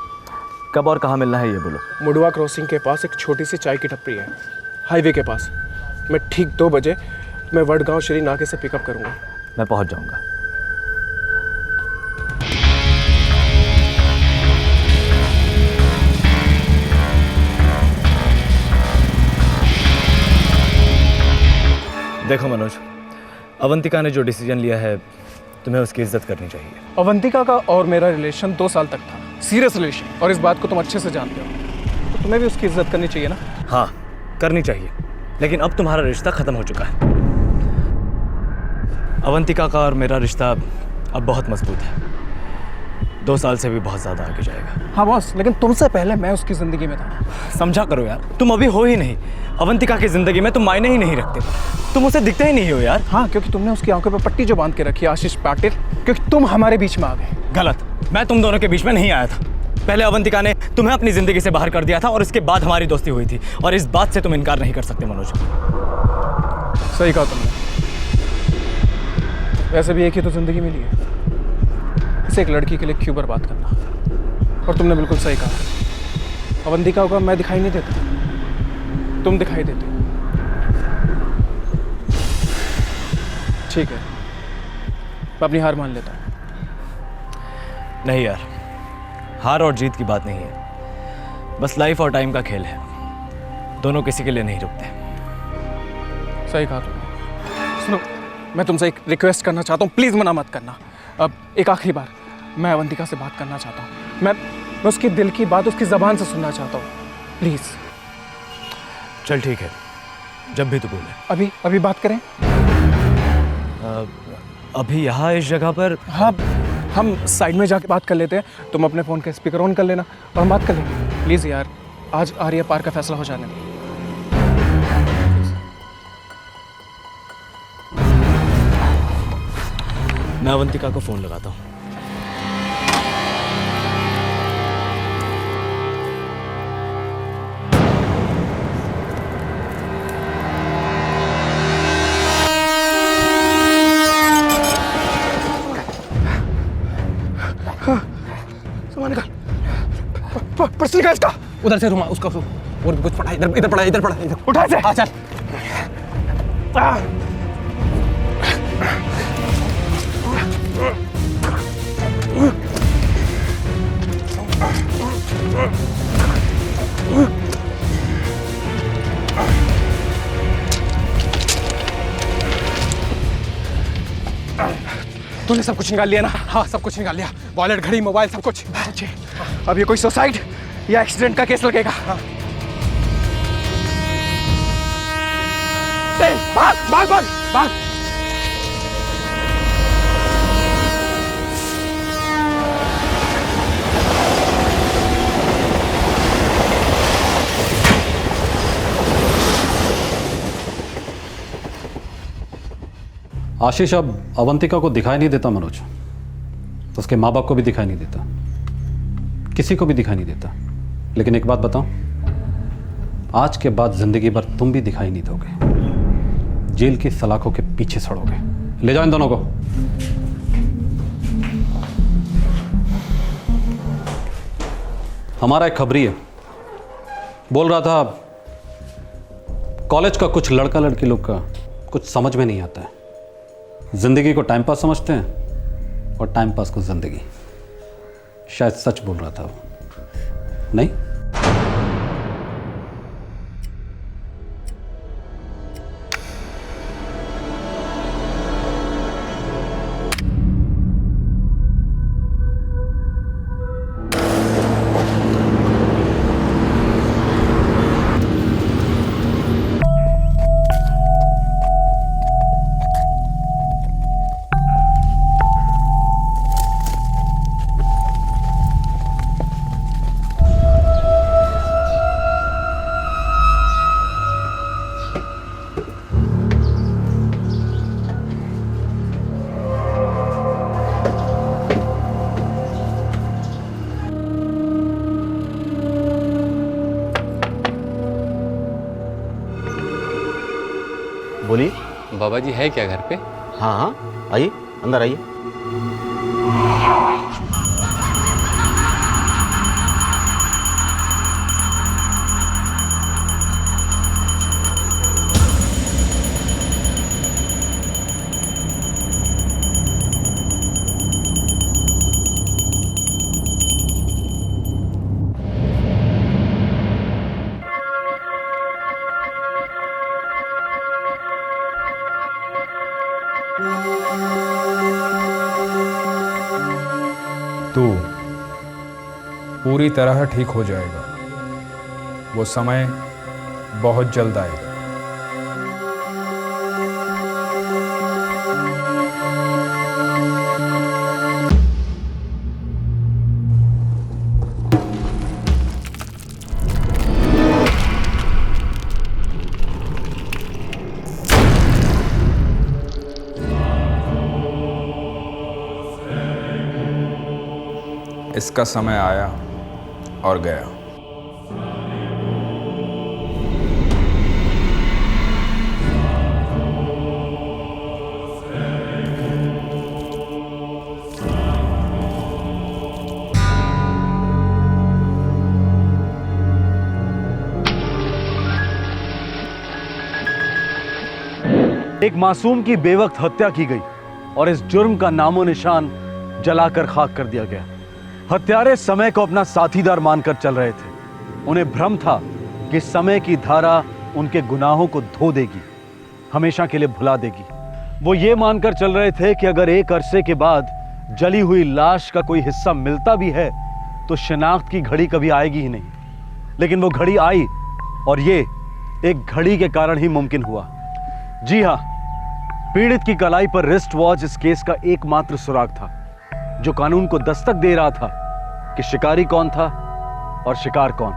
कब और कहाँ मिलना है ये बोलो। मुडवा क्रॉसिंग के पास एक छोटी सी चाय की टपरी है, हाईवे के पास। मैं ठीक 2 बजे मैं वडगांव श्री नाके से पिकअप करूँगा। मैं पहुँच जाऊँगा। देखो मनोज, अवंतिका ने जो डिसीजन लिया है तुम्हें उसकी इज्जत करनी चाहिए। अवंतिका का और मेरा रिलेशन 2 साल तक था, सीरियस रिलेशन, और इस बात को तुम अच्छे से जानते हो, तो तुम्हें भी उसकी इज्जत करनी चाहिए ना। हाँ करनी चाहिए, लेकिन अब तुम्हारा रिश्ता खत्म हो चुका है। अवंतिका का और मेरा रिश्ता अब बहुत मजबूत है, 2 साल से भी बहुत ज़्यादा आगे जाएगा। हाँ बॉस, लेकिन तुमसे पहले मैं उसकी ज़िंदगी में था। समझा करो यार, तुम अभी हो ही नहीं। अवंतिका की ज़िंदगी में तुम मायने ही नहीं रखते, तुम उसे दिखते ही नहीं हो यार। हाँ, क्योंकि तुमने उसकी आंखों पे पट्टी जो बांध के रखी आशीष पाटिल, क्योंकि तुम हमारे बीच में आ गए। गलत, मैं तुम दोनों के बीच में नहीं आया था। पहले अवंतिका ने तुम्हें अपनी ज़िंदगी से बाहर कर दिया था और इसके बाद हमारी दोस्ती हुई थी, और इस बात से तुम इनकार नहीं कर सकते मनोज। सही कहा तुमने, वैसे भी एक ही तो ज़िंदगी मिली है, इसे एक लड़की के लिए क्यों बर्बाद करना। और तुमने बिल्कुल सही कहा, अवंतिका को मैं दिखाई नहीं देता, तुम दिखाई देते। ठीक है, मैं अपनी हार मान लेता हूँ। नहीं यार, हार और जीत की बात नहीं है, बस लाइफ और टाइम का खेल है, दोनों किसी के लिए नहीं रुकते। सही कहा तुमने। सुनो, मैं तुमसे एक रिक्वेस्ट करना चाहता हूँ, प्लीज़ मना मत करना। अब एक आखिरी बार मैं अवंतिका से बात करना चाहता हूँ, मैं उसके दिल की बात उसकी ज़बान से सुनना चाहता हूँ, प्लीज़। चल ठीक है, जब भी तू बोले। अभी बात करें? अभी यहाँ इस जगह पर? हाँ, हम साइड में जाके बात कर लेते हैं, तुम अपने फ़ोन का स्पीकर ऑन कर लेना और हम बात कर लेंगे। प्लीज़ यार, आज आर्या पार का फैसला हो जाने दो। मैं अवंतिका को फ़ोन लगाता हूँ। सामान निकाल, पर्स निकाल इसका। उधर से रुमा उसका और कुछ पड़ा, इधर पड़ा, इधर पड़ा, इधर उठा इसे। हाँ चल। तूने सब कुछ निकाल लिया ना? हाँ, सब कुछ निकाल लिया, वॉलेट, घड़ी, मोबाइल, सब कुछ। अब ये कोई सुसाइड या एक्सीडेंट का केस लगेगा। भाग भाग भाग भाग। आशीष अब अवंतिका को दिखाई नहीं देता मनोज, तो उसके माँ बाप को भी दिखाई नहीं देता, किसी को भी दिखाई नहीं देता। लेकिन एक बात बताऊं, आज के बाद जिंदगी भर तुम भी दिखाई नहीं दोगे, जेल की सलाखों के पीछे सड़ोगे। ले जाओ इन दोनों को। हमारा एक खबरी है, बोल रहा था कॉलेज का कुछ लड़का लड़की लोग का कुछ समझ में नहीं आता है, जिंदगी को टाइम पास समझते हैं और टाइम पास को जिंदगी। शायद सच बोल रहा था वो, नहीं? बोलिए। बाबा जी है क्या घर पे? हाँ हाँ, आइए, अंदर आइए। तू पूरी तरह ठीक हो जाएगा, वो समय बहुत जल्द आएगा। इसका समय आया और गया। एक मासूम की बेवक्त हत्या की गई और इस जुर्म का नामो निशान जलाकर खाक कर दिया गया। हत्यारे समय को अपना साथीदार मानकर चल रहे थे। उन्हें भ्रम था कि समय की धारा उनके गुनाहों को धो देगी, हमेशा के लिए भुला देगी। वो ये मानकर चल रहे थे कि अगर एक अरसे के बाद जली हुई लाश का कोई हिस्सा मिलता भी है तो शिनाख्त की घड़ी कभी आएगी ही नहीं। लेकिन वो घड़ी आई और ये एक घड़ी के कारण ही मुमकिन हुआ। जी हां, पीड़ित की कलाई पर रिस्ट वॉच इस केस का एकमात्र सुराग था जो कानून को दस्तक दे रहा था कि शिकारी कौन था और शिकार कौन।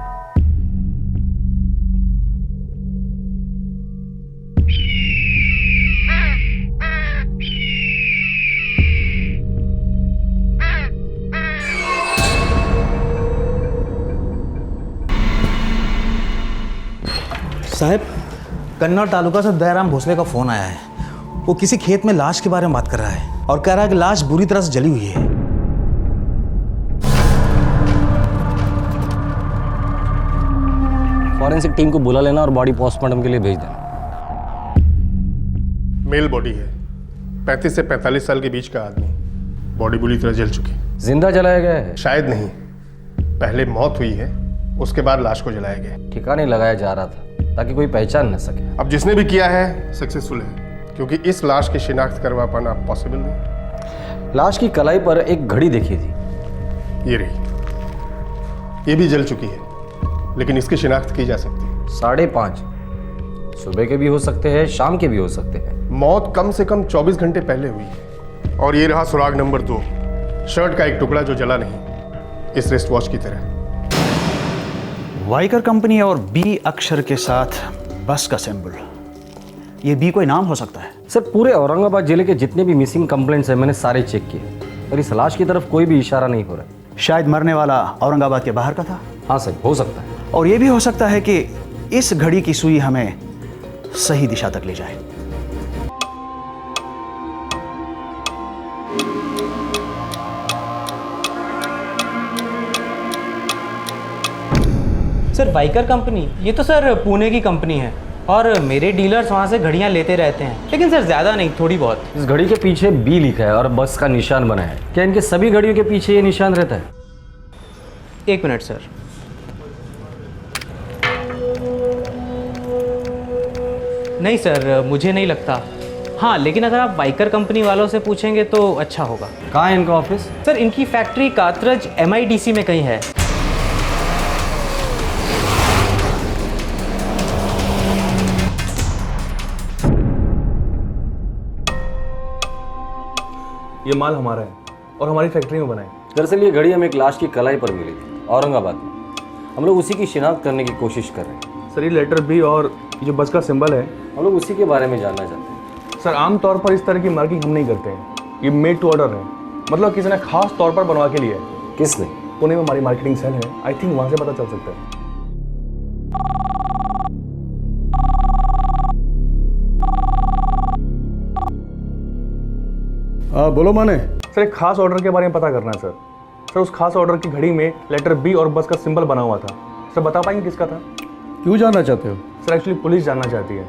साहब, कन्नौर तालुका से दयाराम भोसले का फोन आया है। वो किसी खेत में लाश के बारे में बात कर रहा है और कह रहा है कि लाश बुरी तरह से जली हुई है। फॉरेंसिक टीम को बुला लेना और बॉडी पोस्टमार्टम के लिए भेज देना। मेल बॉडी है, 35 से 45 साल के बीच का आदमी। बॉडी बुरी तरह जल चुकी है। जिंदा जलाया गया है? शायद नहीं, पहले मौत हुई है, उसके बाद लाश को जलाया गया। ठिकाने लगाया जा रहा था ताकि कोई पहचान न सके। अब जिसने भी किया है सक्सेसफुल है, क्योंकि इस लाश की शिनाख्त करवा पाना पॉसिबल नहीं। लाश की कलाई पर एक घड़ी देखी थी। ये रही, ये भी जल चुकी है, लेकिन इसकी शिनाख्त की जा सकती है। 5:30 सुबह के भी हो सकते हैं, शाम के भी हो सकते हैं। मौत कम से कम 24 घंटे पहले हुई है। और ये रहा सुराग नंबर 2, शर्ट का एक टुकड़ा जो जला नहीं, इस रिस्ट वॉच की तरह। वाइकर कंपनी और बी अक्षर के साथ बस का सिंबल, ये बी कोई नाम हो सकता है? सर, पूरे औरंगाबाद जिले के जितने भी मिसिंग कंप्लेंट्स हैं मैंने सारे चेक किए और इस लाश की तरफ कोई भी इशारा नहीं हो रहा है। शायद मरने वाला औरंगाबाद के बाहर का था। हाँ सर, हो सकता है। और ये भी हो सकता है कि इस घड़ी की सुई हमें सही दिशा तक ले जाए। सर, वाइकर कंपनी, ये तो सर पुणे की कंपनी है और मेरे डीलर्स वहाँ से घड़ियाँ लेते रहते हैं, लेकिन सर ज़्यादा नहीं, थोड़ी बहुत। इस घड़ी के पीछे बी लिखा है और बस का निशान बना है। क्या इनके सभी घड़ियों के पीछे ये निशान रहता है? 1 मिनट सर। नहीं सर, मुझे नहीं लगता। हाँ, लेकिन अगर आप वाइकर कंपनी वालों से पूछेंगे तो अच्छा होगा। कहाँ है इनका ऑफिस? सर, इनकी फैक्ट्री कात्रज MIDC में कहीं है। ये माल हमारा है और हमारी फैक्ट्री में बना है। दरअसल ये घड़ी हमें एक लाश की कलाई पर मिली थी औरंगाबाद में। हम लोग उसी की शिनाख्त करने की कोशिश कर रहे हैं। सर, ये लेटर बी और ये जो बस का सिंबल है, हम लोग उसी के बारे में जानना चाहते हैं। सर, आमतौर पर इस तरह की मार्किंग हम नहीं करते हैं। ये मेड टू ऑर्डर है, मतलब किसी ने खास तौर पर बनवा के लिए है। किसने? पुणे में हमारी मार्केटिंग सेल है, आई थिंक वहाँ से पता चल सकता है। बोलो माने। सर, एक खास ऑर्डर के बारे में पता करना है सर। सर, उस खास ऑर्डर की घड़ी में लेटर बी और बस का सिंबल बना हुआ था। सर, बता पाएंगे किसका था? क्यों जानना चाहते हो? सर, एक्चुअली पुलिस जानना चाहती है,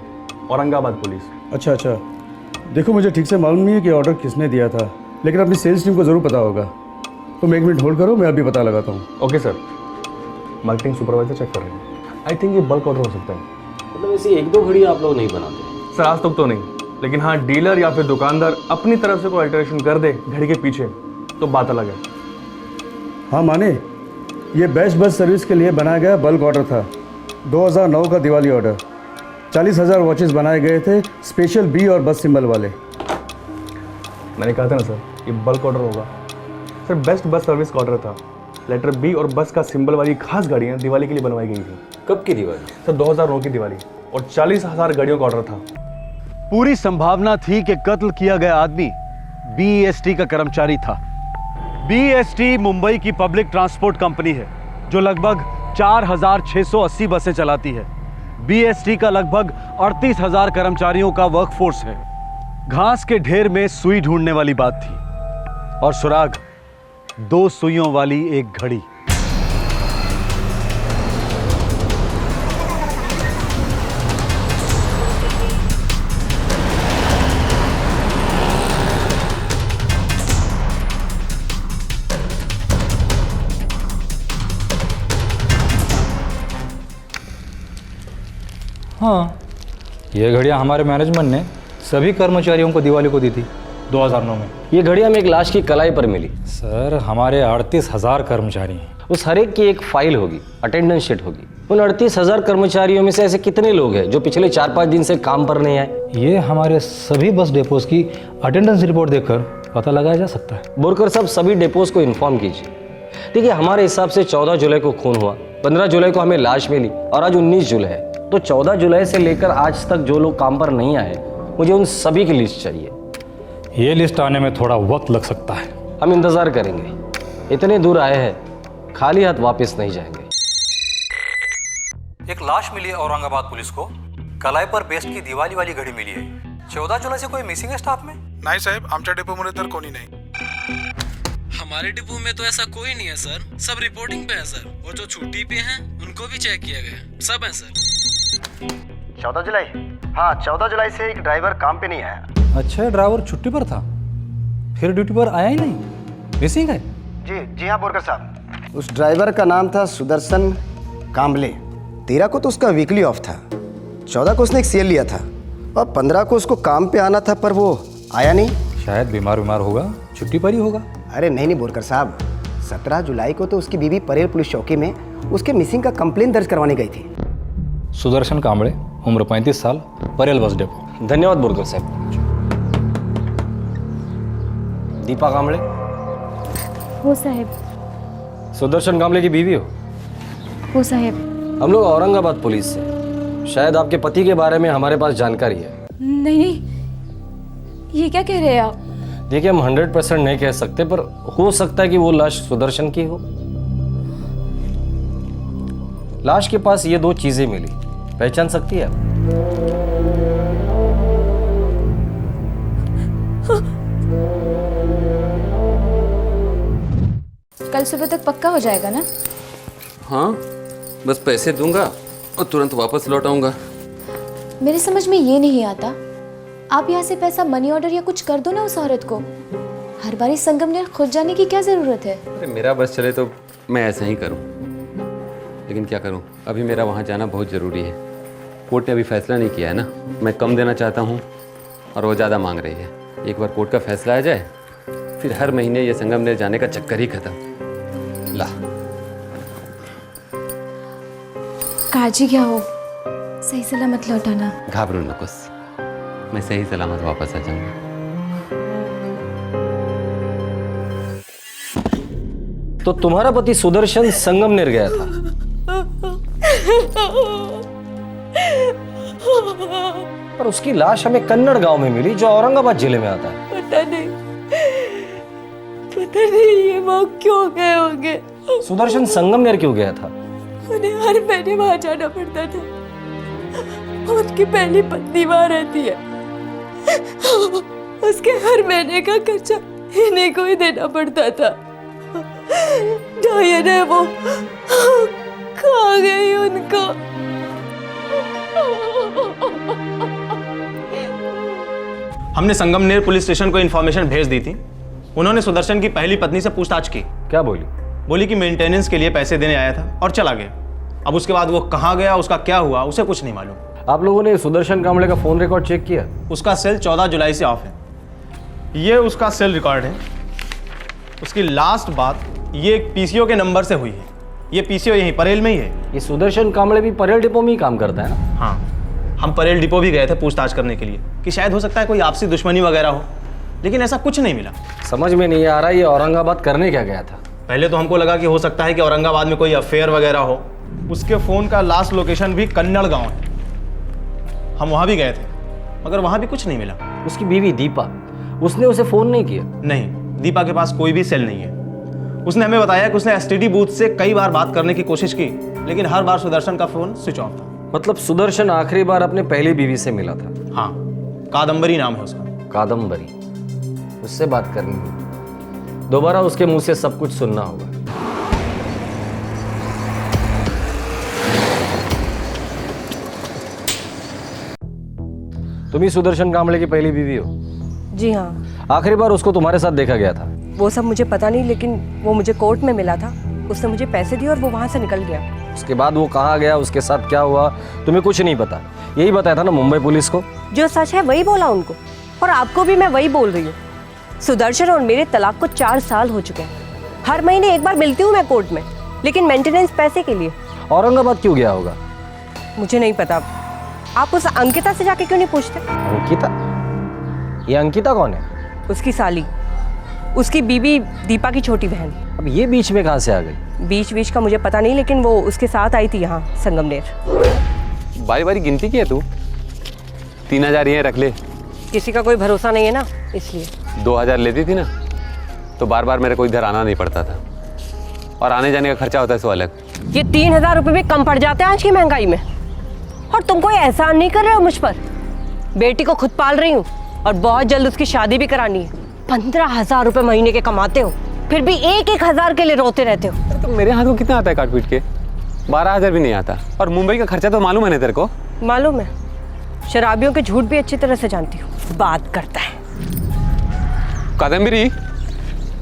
औरंगाबाद पुलिस। अच्छा अच्छा, देखो मुझे ठीक से मालूम नहीं है कि ऑर्डर किसने दिया था, लेकिन अपनी सेल्स टीम को ज़रूर पता होगा। तुम 1 मिनट होल्ड करो, मैं अभी पता लगाता हूँ। Okay sir. Marketing supervisor check कर रहे हैं। आई थिंक ये बल्क ऑर्डर हो सकता है। मतलब ऐसी 1-2 घड़ी आप लोग नहीं बनाते? सर, आज तक तो नहीं, लेकिन हाँ, डीलर या फिर दुकानदार अपनी तरफ से कोई अल्टरेशन कर दे घड़ी के पीछे तो बात अलग है। हाँ माने, ये बेस्ट बस सर्विस के लिए बनाया गया बल्क ऑर्डर था। 2009 का दिवाली ऑर्डर। 40,000 वॉचेस बनाए गए थे, स्पेशल बी और बस सिंबल वाले। मैंने कहा था ना सर, ये बल्क ऑर्डर होगा। सर बेस्ट बस सर्विस का ऑर्डर था। लेटर बी और बस का सिंबल वाली खास गाड़ियाँ दिवाली के लिए बनवाई गई थी। कब की दिवाली? सर 2009 की दिवाली, और 40,000 गाड़ियों का ऑर्डर था। पूरी संभावना थी कि कत्ल किया गया आदमी बीईएसटी का कर्मचारी था। बीईएसटी मुंबई की पब्लिक ट्रांसपोर्ट कंपनी है जो लगभग 4,680 बसें चलाती है। बीईएसटी का लगभग 38,000 कर्मचारियों का वर्कफोर्स है। घास के ढेर में सुई ढूंढने वाली बात थी, और सुराग 2 सुइयों वाली एक घड़ी। हाँ, ये घड़ियाँ हमारे मैनेजमेंट ने सभी कर्मचारियों को दिवाली को दी थी 2009 में। ये घड़ी हमें एक लाश की कलाई पर मिली। सर, हमारे 38,000 कर्मचारी हैं। उस हर एक की एक फाइल होगी, अटेंडेंस शीट होगी। उन 38,000 कर्मचारियों में से ऐसे कितने लोग हैं जो पिछले 4-5 दिन से काम पर नहीं आए? ये हमारे सभी बस डिपोज की अटेंडेंस रिपोर्ट देखकर पता लगाया जा सकता है। बोरकर साहब, सभी डिपोज को इन्फॉर्म कीजिए। देखिए, हमारे हिसाब से 14 जुलाई को खून हुआ, 15 जुलाई को हमें लाश मिली, और आज 19 जुलाई है। तो 14 जुलाई से लेकर आज तक जो लोग काम पर नहीं आए, मुझे उन सभी की लिस्ट चाहिए। ये लिस्ट आने में थोड़ा वक्त लग सकता है। हम इंतजार करेंगे। इतने दूर आए हैं, खाली हाथ वापस नहीं जाएंगे। एक लाश मिली है औरंगाबाद पुलिस को। कलाई पर बेस्ट की दिवाली वाली घड़ी मिली है। 14 जुलाई से कोई मिसिंग है स्टाफ में? नाही साहेब, आमच्या डेपोमध्ये तर कोणी नाही। हमारे डिपो में तो ऐसा कोई नहीं है सर, सब रिपोर्टिंग पे है सर। और जो छुट्टी पे हैं उनको भी चेक किया गया, सब है सर। 14 जुलाई? हाँ, 14 जुलाई से एक ड्राइवर काम पे नहीं आया। अच्छा, ड्राइवर छुट्टी पर था, फिर ड्यूटी पर आया ही नहीं, मिसिंग है? जी हाँ बोरकर साहब। उस ड्राइवर का नाम था सुदर्शन कांबले। 13 को तो उसका वीकली ऑफ था, 14 को उसने एक सीएल लिया था, और 15 को उसको काम पे आना था, पर वो आया नहीं। शायद बीमार होगा, छुट्टी पर ही होगा। अरे नहीं बोरकर साहब, 17 जुलाई को तो उसकी बीवी परेल पुलिस चौकी में उसके मिसिंग का कंप्लेंट दर्ज करवाने गई थी। सुदर्शन कांबळे, उम्र 35 साल, परेल बस डिपो। धन्यवाद बोरकर साहब। दीपा कांबळे? हो साहेब। सुदर्शन कांबळे की बीवी हो? हो साहेब। हम लोग औरंगाबाद पुलिस से, शायद आपके पति के बारे में हमारे पास जानकारी है। नहीं, ये क्या कह रहे हैं आप? देखिए, हम 100% नहीं कह सकते, पर हो सकता है कि वो लाश सुदर्शन की हो। लाश के पास ये 2 चीजें मिली, पहचान सकती है आप? कल सुबह तक पक्का हो जाएगा ना? हाँ, बस पैसे दूंगा और तुरंत वापस लौट आऊंगा। मेरे समझ में ये नहीं आता, आप यहाँ से पैसा मनी ऑर्डर या कुछ कर दो ना उस औरत को। हर बारी संगम ने खुद जाने की क्या जरूरत है? अरे मेरा बस चले तो मैं ऐसा ही करूं, लेकिन क्या करूं, अभी मेरा वहाँ जाना बहुत ज़रूरी है। कोर्ट ने अभी फैसला नहीं किया है ना, मैं कम देना चाहता हूँ और वो ज़्यादा मांग रही है। एक बार कोर्ट का फैसला आ जाए, फिर हर महीने ये संगमनेर जाने का चक्कर ही खत्म। ला, काजी क्या हो, सही सलामत लौटाना। घाबरू नकोस, मैं सही सलामत वापस आ जाऊंगा। तो तुम्हारा पति सुदर्शन संगमनेर गया था, पर उसकी लाश हमें कन्नड़ गांव में मिली जो औरंगाबाद जिले में आता है। पता नहीं ये वो क्यों गए होंगे। सुदर्शन संगमनेर क्यों गया था? उन्हें हर महीने वहां जाना पड़ता था। उनकी पहली पत्नी वहां रहती है, उसके हर महीने का खर्चा इन्हीं को ही देना पड़ता था। डायन है वो, खा गई उनको। हमने संगमनेर पुलिस स्टेशन को इन्फॉर्मेशन भेज दी थी। उन्होंने सुदर्शन की पहली पत्नी से पूछताछ की। क्या बोली? बोली कि मेंटेनेंस के लिए पैसे देने आया था और चला गया। अब उसके बाद वो कहाँ गया, उसका क्या हुआ, उसे कुछ नहीं मालूम। आप लोगों ने सुदर्शन कांबले का फ़ोन रिकॉर्ड चेक किया? उसका सेल 14 जुलाई से ऑफ है। ये उसका सेल रिकॉर्ड है। उसकी लास्ट बात ये एक पीसीओ के नंबर से हुई है। ये पीसीओ यहीं परेल में ही है। ये सुदर्शन कांबले भी परेल डिपो में ही काम करता है ना? हाँ, हम परेल डिपो भी गए थे पूछताछ करने के लिए कि शायद हो सकता है कोई आपसी दुश्मनी वगैरह हो, लेकिन ऐसा कुछ नहीं मिला। समझ में नहीं आ रहा ये औरंगाबाद करने क्या गया था? पहले तो हमको लगा कि हो सकता है कि औरंगाबाद में कोई अफेयर वगैरह हो। उसके फ़ोन का लास्ट लोकेशन भी कन्नड़ गांव है। हम वहाँ भी गए थे, मगर वहाँ भी कुछ नहीं मिला। उसकी बीवी दीपा, उसने उसे फ़ोन नहीं किया? नहीं, दीपा के पास कोई भी सेल नहीं है। उसने हमें बताया कि उसने एसटीडी बूथ से कई बार बात करने की कोशिश की, लेकिन हर बार सुदर्शन का फ़ोन स्विच ऑफ था। मतलब सुदर्शन आखिरी बार अपने पहली बीवी से मिला था? हाँ, कादम्बरी नाम है उसका। कादम्बरी, उससे बात करनी होगी। दोबारा उसके मुंह से सब कुछ सुनना होगा। तुम ही सुदर्शन कांबले की पहली बीवी हो? जी हाँ। आखिरी बार उसको तुम्हारे साथ देखा गया था? वो सब मुझे पता नहीं, लेकिन वो मुझे कोर्ट में मिला था। उसने मुझे पैसे दिए और वो वहाँ से निकल गया। उसके बाद वो कहाँ गया, उसके साथ क्या हुआ, तुम्हें कुछ नहीं पता? यही बताया था ना मुंबई पुलिस को? जो सच है वही बोला उनको, और आपको भी मैं वही बोल रही हूँ। सुदर्शन और मेरे तलाक को 4 साल हो चुके हैं। हर महीने एक बार मिलती हूँ मैं कोर्ट में, लेकिन मेंटेनेंस पैसे के लिए। औरंगाबाद क्यों गया होगा? मुझे नहीं पता। आप उस अंकिता से जाके क्यों नहीं पूछते? अंकिता? ये अंकिता कौन है? उसकी साली, उसकी बीबी दीपा की छोटी बहन। अब ये बीच में कहाँ से आ गई? बीच का मुझे पता नहीं, लेकिन वो उसके साथ आई थी यहाँ संगमनेर। बारी बारी गिनती की है तू? 3000 ये रख ले। किसी का कोई भरोसा नहीं है ना, इसलिए। 2000 लेती थी ना, तो बार बार मेरे को इधर आना नहीं पड़ता था, और आने जाने का खर्चा होता है सो अलग। ये 3000 रुपये भी कम पड़ जाते हैं आज की महंगाई में। और तुम कोई एहसान नहीं कर रहे हो मुझ पर। बेटी को खुद पाल रही हूँ और बहुत जल्द उसकी शादी भी करानी है। 15,000 रुपये महीने के कमाते हो, फिर भी 1-1 के लिए रोते रहते हो। तो मेरे हाथ को कितना आता है काट पीट के? 12,000 भी नहीं आता। और मुंबई का खर्चा तो मालूम है ना तेरे को? मालूम है। शराबियों के झूठ भी अच्छी तरह से जानती हूँ। बात करता है। कादम्बरी,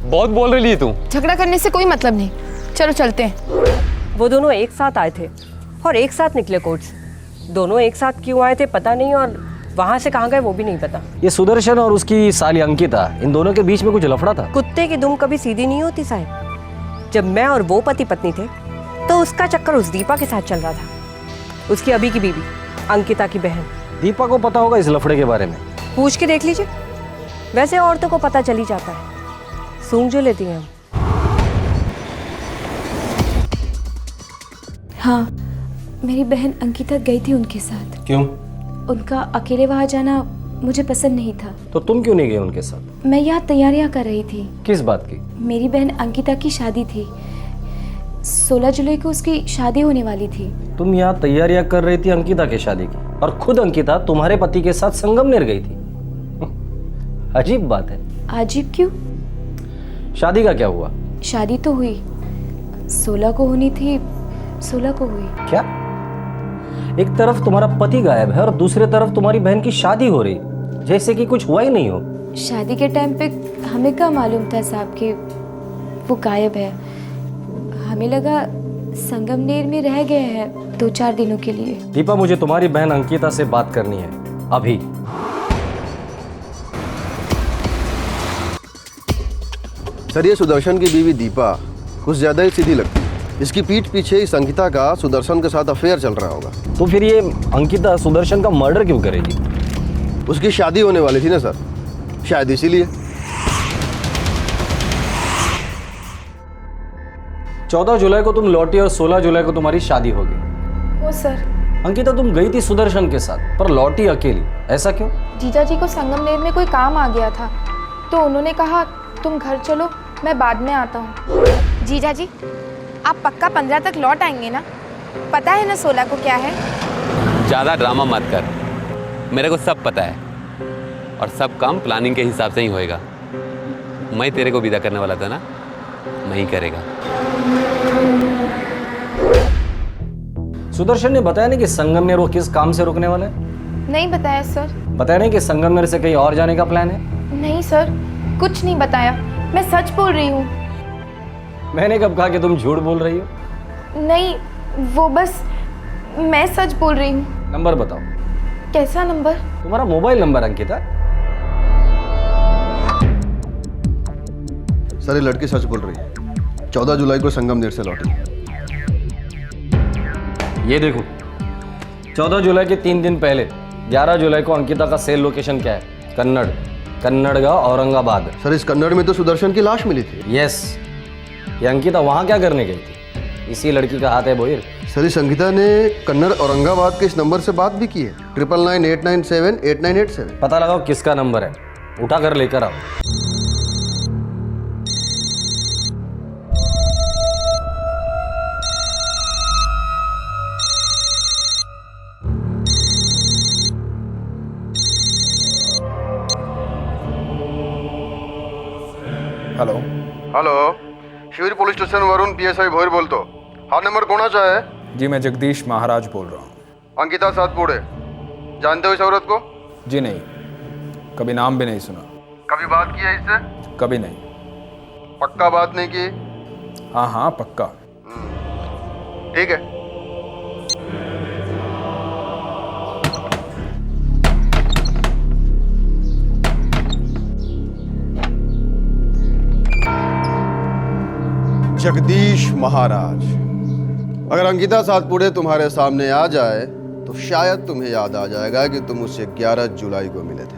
बहुत बोल रही है तू। झगड़ा करने से कोई मतलब नहीं, चलो चलते हैं। वो दोनों एक साथ आए थे और एक साथ निकले कोर्ट से। दोनों एक साथ क्यों आए थे पता नहीं, और वहां से कहाँ गए वो भी नहीं पता। ये सुदर्शन और उसकी साली अंकिता, इन दोनों के बीच में कुछ लफड़ा था? कुत्ते की दुम कभी सीधी नहीं होती साहब। जब मैं और वो पति पत्नी थे तो उसका चक्कर उस दीपा के साथ चल रहा था, उसकी अभी की बीवी अंकिता की बहन। दीपा को पता होगा इस लफड़े के बारे में? पूछ के देख लीजिए। वैसे औरतों को पता चल ही जाता है, सूंघ जो लेती हैं हम। हाँ, मेरी बहन अंकिता गई थी उनके साथ। क्यों? उनका अकेले वहाँ जाना मुझे पसंद नहीं था। तो तुम क्यों नहीं गए उनके साथ? मैं यहाँ तैयारियाँ कर रही थी। किस बात की? मेरी बहन अंकिता की शादी थी। 16 जुलाई को उसकी शादी होने वाली थी। तुम यहाँ तैयारियां कर रही थी अंकिता की शादी की, और खुद अंकिता तुम्हारे पति के साथ संगमनेर गई थी। अजीब बात है। अजीब क्यों? शादी का क्या हुआ? शादी तो हुई, 16 को होनी थी, 16 को हुई। क्या? एक तरफ तुम्हारा पति गायब है और दूसरी तरफ तुम्हारी बहन की शादी हो रही, जैसे कि कुछ हुआ ही नहीं हो। शादी के टाइम पे हमें क्या मालूम था साहब कि वो गायब है। हमें लगा संगमनेर में रह गए हैं 2-4 दिनों के लिए। दीपा, मुझे तुम्हारी बहन अंकिता से बात करनी है अभी। सर, ये सुदर्शन की बीवी दीपा कुछ ज्यादा ही सीधी लगती है। इसकी पीठ पीछे इस अंकिता का सुदर्शन के साथ अफेयर चल रहा होगा। तो फिर ये अंकिता सुदर्शन का मर्डर क्यों करेगी? उसकी शादी होने वाली थी ना सर, शायद इसीलिए। 14 जुलाई को तुम लौटी और 16 जुलाई को तुम्हारी शादी होगी। वो सर, अंकिता, तुम गई थी सुदर्शन के साथ पर लौटी अकेली, ऐसा क्यों? जीजा जी को संगमनेर में कोई काम आ गया था, तो उन्होंने कहा तुम घर चलो, मैं बाद में आता हूँ। जीजा जी, आप पक्का 15 तक लौट आएंगे ना? पता है ना 16 को क्या है? ज़्यादा ड्रामा मत कर, मेरे को सब पता है, और सब काम प्लानिंग के हिसाब से ही होएगा। मैं तेरे को विदा करने वाला था ना, मैं ही करेगा। सुदर्शन ने बताया नहीं कि संगमनेर वो किस काम से रुकने वाला है? नहीं बताया सर। बताया नहीं कि संगमनेर से कहीं और जाने का प्लान है? नहीं सर, कुछ नहीं बताया। मैं सच बोल रही हूँ। मैंने कब कहा कि तुम झूठ बोल रही हो? नहीं, वो बस मैं सच बोल रही हूँ। नंबर बताओ। कैसा नंबर? तुम्हारा मोबाइल नंबर अंकिता। सर ये लड़की सच बोल रही है, 14 जुलाई को संगमनेर से लौटी। ये देखो 14 जुलाई के 3 दिन पहले 11 जुलाई को अंकिता का सेल लोकेशन क्या है? कन्नड़गांव औरंगाबाद। सर इस कन्नड़ में तो सुदर्शन की लाश मिली थी। यस, ये अंकिता वहां क्या करने गई थी? इसी लड़की का हाथ है बोहिर। सर इस अंकिता ने कन्नड़ औरंगाबाद के इस नंबर से बात भी की है, 9998978987। पता लगाओ किसका नंबर है, उठा कर लेकर आओ। हेलो हेलो, शिविर police station Varun PSI Bhoir बोलतो। हाँ नंबर कोणाचा है? जी मैं जगदीश महाराज बोल रहा हूँ। अंकिता सातपुड़े, जानते हो इस औरत को? जी नहीं, कभी नाम भी नहीं सुना। कभी बात की है इससे? कभी नहीं। पक्का बात नहीं की? हाँ हाँ पक्का। ठीक है। जगदीश महाराज, अगर अंकिता सातपुड़े तुम्हारे सामने आ जाए तो शायद तुम्हें याद आ जाएगा कि तुम उससे 11 जुलाई को मिले थे।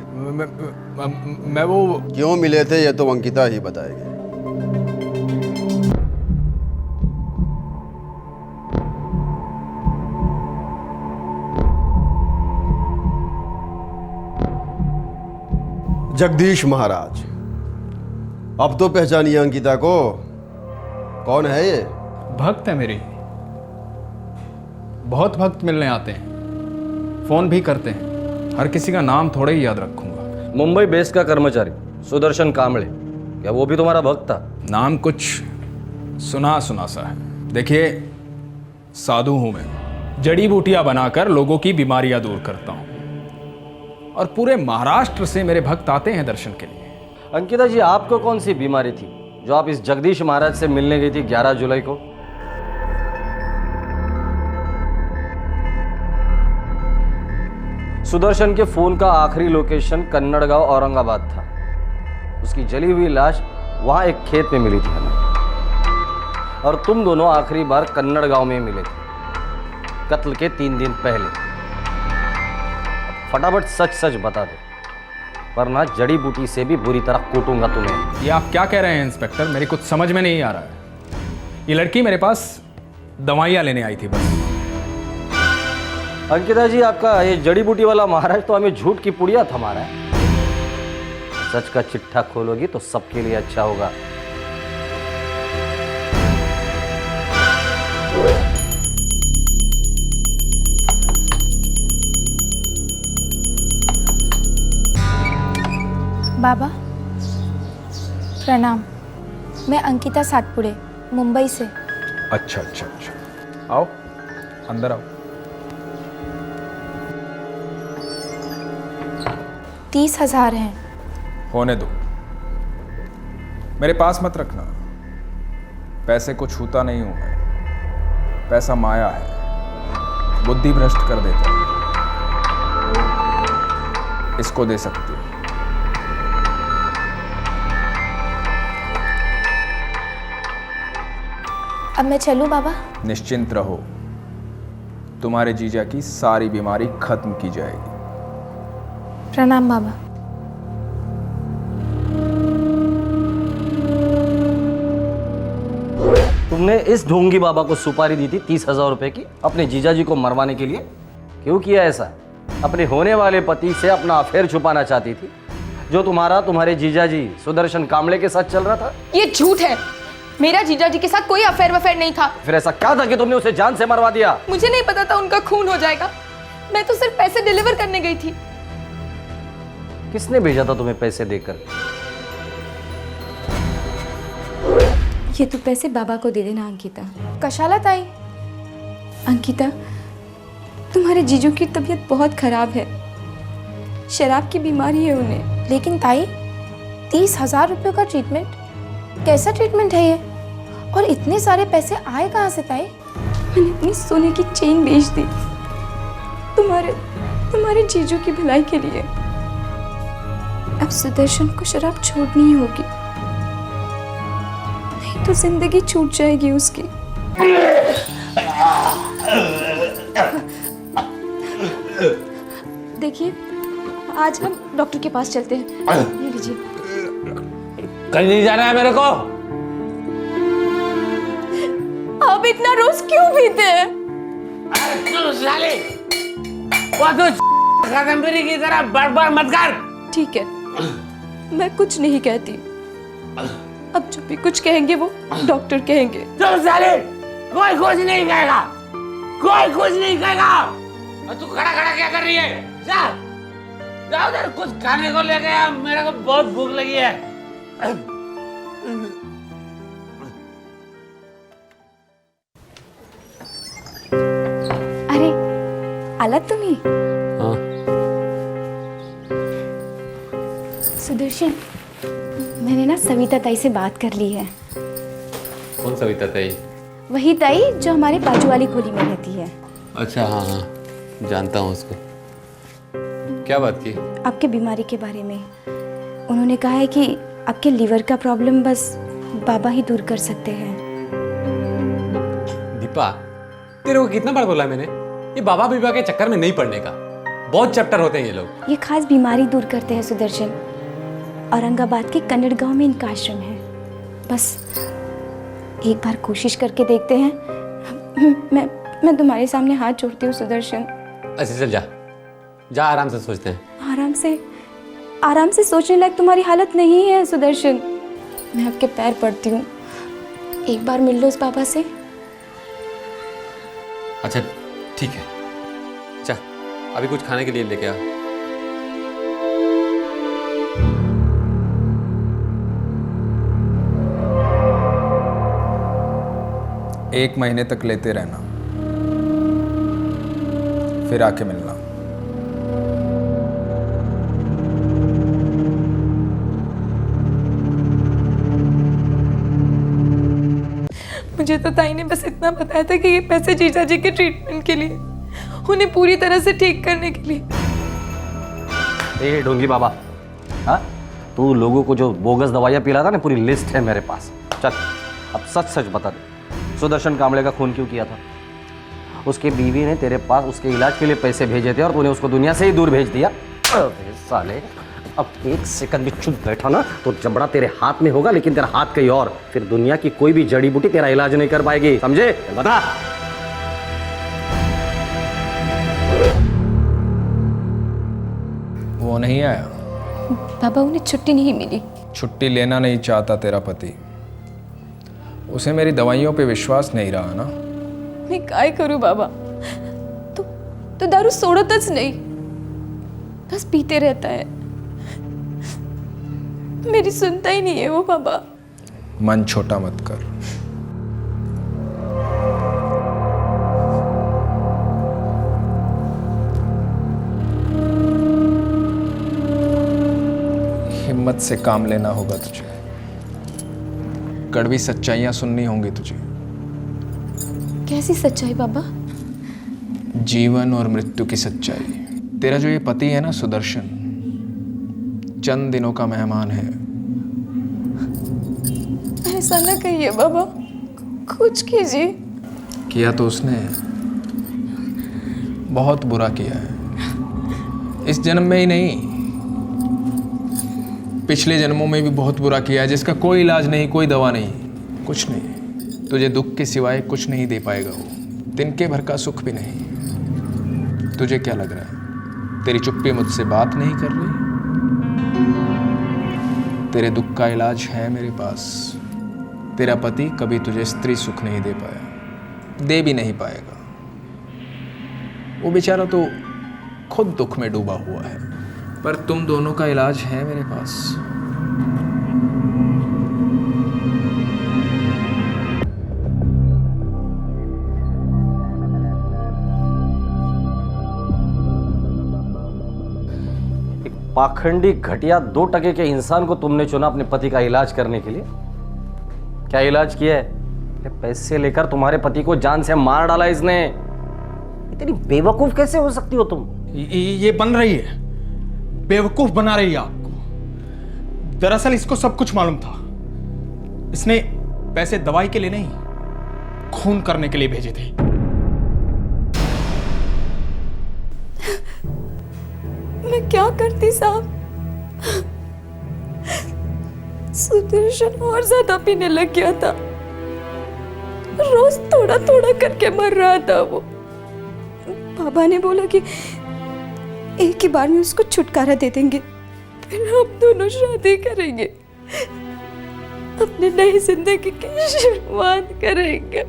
मैं वो क्यों मिले थे ये तो अंकिता ही बताएगी। जगदीश महाराज, अब तो पहचानिए अंकिता को। कौन है ये? भक्त है मेरी, बहुत भक्त मिलने आते हैं, फोन भी करते हैं। हर किसी का नाम थोड़े ही याद रखूंगा। मुंबई बेस का कर्मचारी सुदर्शन कांबळे, क्या वो भी तुम्हारा भक्त था? नाम कुछ सुना सुना सा है। देखिए साधु हूं मैं, जड़ी बूटियां बनाकर लोगों की बीमारियां दूर करता हूं, और पूरे महाराष्ट्र से मेरे भक्त आते हैं दर्शन के लिए। अंकिता जी, आपको कौन सी बीमारी थी जो आप इस जगदीश महाराज से मिलने गई थी 11 जुलाई को? सुदर्शन के फोन का आखिरी लोकेशन कन्नड़गांव औरंगाबाद था। उसकी जली हुई लाश वहां एक खेत में मिली थी हमें, और तुम दोनों आखिरी बार कन्नड़गांव में मिले थे कत्ल के 3 दिन पहले। फटाफट सच सच बता दो, वरना जड़ी बूटी से भी बुरी तरह कूटूंगा तुम्हें। ये आप क्या कह रहे हैं इंस्पेक्टर? मेरी कुछ समझ में नहीं आ रहा है। ये लड़की मेरे पास दवाइयाँ लेने आई थी बस। अंकिता जी, आपका ये जड़ी बूटी वाला महाराज तो हमें झूठ की पुड़िया थमा रहा है। सच का चिट्ठा खोलोगी तो सबके लिए अच्छा होगा। बाबा प्रणाम, मैं अंकिता सातपुड़े मुंबई से। अच्छा अच्छा अच्छा, आओ अंदर आओ। 30,000 हैं। होने दो, मेरे पास मत रखना। पैसे को छूता नहीं हूं मैं। पैसा माया है, बुद्धि भ्रष्ट कर देता है। इसको दे सकती हो। अब मैं चलूं बाबा? निश्चिंत रहो, तुम्हारे जीजा की सारी बीमारी खत्म की जाएगी। प्रणाम बाबा। तुमने इस ढोंगी बाबा को सुपारी दी थी 30,000 रुपए की अपने जीजा जी को मरवाने के लिए। क्यों किया ऐसा? अपने होने वाले पति से अपना अफेयर छुपाना चाहती थी, जो तुम्हारे जीजा जी सुदर्शन कांबळे के साथ चल रहा था। ये झूठ है, मेरा जीजा जी के साथ कोई अफेयर वफेयर नहीं था। फिर ऐसा क्या था कि तुमने उसे जान से मरवा दिया? मुझे नहीं पता था उनका खून हो जाएगा। मैं तो सिर्फ पैसे डिलीवर करने गई थी। किसने भेजा था तुम्हें पैसे देकर? ये तो पैसे बाबा को दे देना अंकिता। कशाला ताई? अंकिता, तुम्हारे जीजू की तबीयत बहुत खराब है, शराब की बीमारी है उन्हें। लेकिन ताई, 30,000 रुपये का ट्रीटमेंट, कैसा ट्रीटमेंट है ये? और इतने सारे पैसे आए कहाँ से ताई? मैंने अपनी सोने की चेन बेच दी तुम्हारे जीजू की भलाई के लिए। अब सुदर्शन को शराब छोड़नी ही होगी, नहीं तो जिंदगी छूट जाएगी उसकी। देखिए, आज हम डॉक्टर के पास चलते हैं। ये लीजिए। कहीं नहीं जाना है मेरे को। आप इतना रोज क्यों पीते हैं? साले, वो तो कादम्बरी की तरह बड़बड़ मत कर। ठीक है, मैं कुछ नहीं कहती। अब जो भी कुछ कहेंगे वो डॉक्टर कहेंगे। चल साले, कोई कुछ नहीं कहेगा, कोई कुछ नहीं कहेगा। और तू खड़ा खड़ा क्या कर रही है? जा, जा उधर कुछ खाने को लेके आ, मेरे को बहुत भूख लगी है। अरे आला तुम्ही? हाँ। सुदर्शन, मैंने ना सविता ताई से बात कर ली है। कौन सविता ताई? वही ताई जो हमारे बाजू वाली खोली में रहती है। अच्छा, हाँ हाँ, जानता हूँ उसको। क्या बात की? आपके बीमारी के बारे में। उन्होंने कहा है कि आपके लीवर का प्रॉब्लम बस बाबा ही दूर कर सकते हैं। दीपा, तेरे को कितना बार बोला मैंने, ये बाबा बीबा के चक्कर में नहीं पड़ने का। बहुत चैप्टर होते हैं ये लोग। ये खास बीमारी दूर करते हैं सुदर्शन। औरंगाबाद के कन्नड़ गांव में इनका आश्रम है। बस एक बार कोशिश करके देखते हैं। मैं तुम्हारे सामने हाथ जोड़ती हूँ सुदर्शन। अच्छा चल, जा जा, आराम से सोचते हैं। आराम से सोचने लायक तुम्हारी हालत नहीं है सुदर्शन। मैं आपके पैर पड़ती हूँ, एक बार मिल लो उस बाबा से। अच्छा ठीक है, जा अभी कुछ खाने के लिए लेके आ। एक महीने तक लेते रहना, फिर आके मिलना। मुझे तो ताई ने बस इतना बताया था कि ये पैसे जीजा जी के ट्रीटमेंट के लिए, उन्हें पूरी तरह से ठीक करने के लिए। ए ढोंगी बाबा, हाँ, तू लोगों को जो बोगस दवाइयाँ पिला था ना, पूरी लिस्ट है मेरे पास। चल अब सच सच बता दे, सुदर्शन कांबले का खून क्यों किया था? उसकी बीवी ने तेरे पास उसके इलाज के लिए पैसे भेजे थे और तूने उसको दुनिया से ही दूर भेज दिया। अबे साले, अब एक सेकंड भी चुप बैठा ना तो जबड़ा तेरे हाथ में होगा, लेकिन तेरा हाथ कहीं और। फिर दुनिया की कोई भी जड़ी बूटी तेरा इलाज नहीं कर पाएगी, समझे? बता। वो नहीं आया? बाबा, उन्हें छुट्टी नहीं मिली। छुट्टी लेना नहीं चाहता तेरा पति? उसे मेरी दवाइयों पे विश्वास नहीं रहा ना? मैं काय करूं बाबा? तो दारू सोडतच नहीं, बस पीते रहता है। मेरी सुनता ही नहीं है वो बाबा। मन छोटा मत कर। हिम्मत से काम लेना होगा तुझे, कड़वी सच्चाइयां सुननी होंगी तुझे। कैसी सच्चाई बाबा? जीवन और मृत्यु की सच्चाई। तेरा जो ये पति है ना सुदर्शन, चंद दिनों का मेहमान है। ऐसा ना कहिए बाबा, कुछ कीजिए। किया तो उसने बहुत बुरा किया है। इस जन्म में ही नहीं, पिछले जन्मों में भी बहुत बुरा किया है, जिसका कोई इलाज नहीं, कोई दवा नहीं, कुछ नहीं। तुझे दुख के सिवाय कुछ नहीं दे पाएगा वो, तिनके भर का सुख भी नहीं। तुझे क्या लग रहा है, तेरी चुप्पी मुझसे बात नहीं कर रही? तेरे दुख का इलाज है मेरे पास। तेरा पति कभी तुझे स्त्री सुख नहीं दे पाया, दे भी नहीं पाएगा। वो बेचारा तो खुद दुख में डूबा हुआ है, पर तुम दोनों का इलाज है मेरे पास। पाखंडी घटिया 2% के इंसान को तुमने चुना अपने पति का इलाज करने के लिए। क्या इलाज किया है? पैसे लेकर तुम्हारे पति को जान से मार डाला इसने। इतनी बेवकूफ कैसे हो सकती हो तुम? ये बन रही है, बेवकूफ बना रही है आपको। दरअसल इसको सब कुछ मालूम था। इसने पैसे दवाई के लिए नहीं, खून करने के लिए भेजे थे। मैं क्या करती साहब? सुदर्शन और ज्यादा पीने लग गया था। रोज थोड़ा थोड़ा करके मर रहा था वो। बाबा ने बोला कि एक ही बार में उसको छुटकारा दे देंगे, फिर हम दोनों शादी करेंगे, अपनी नई जिंदगी की शुरुआत करेंगे।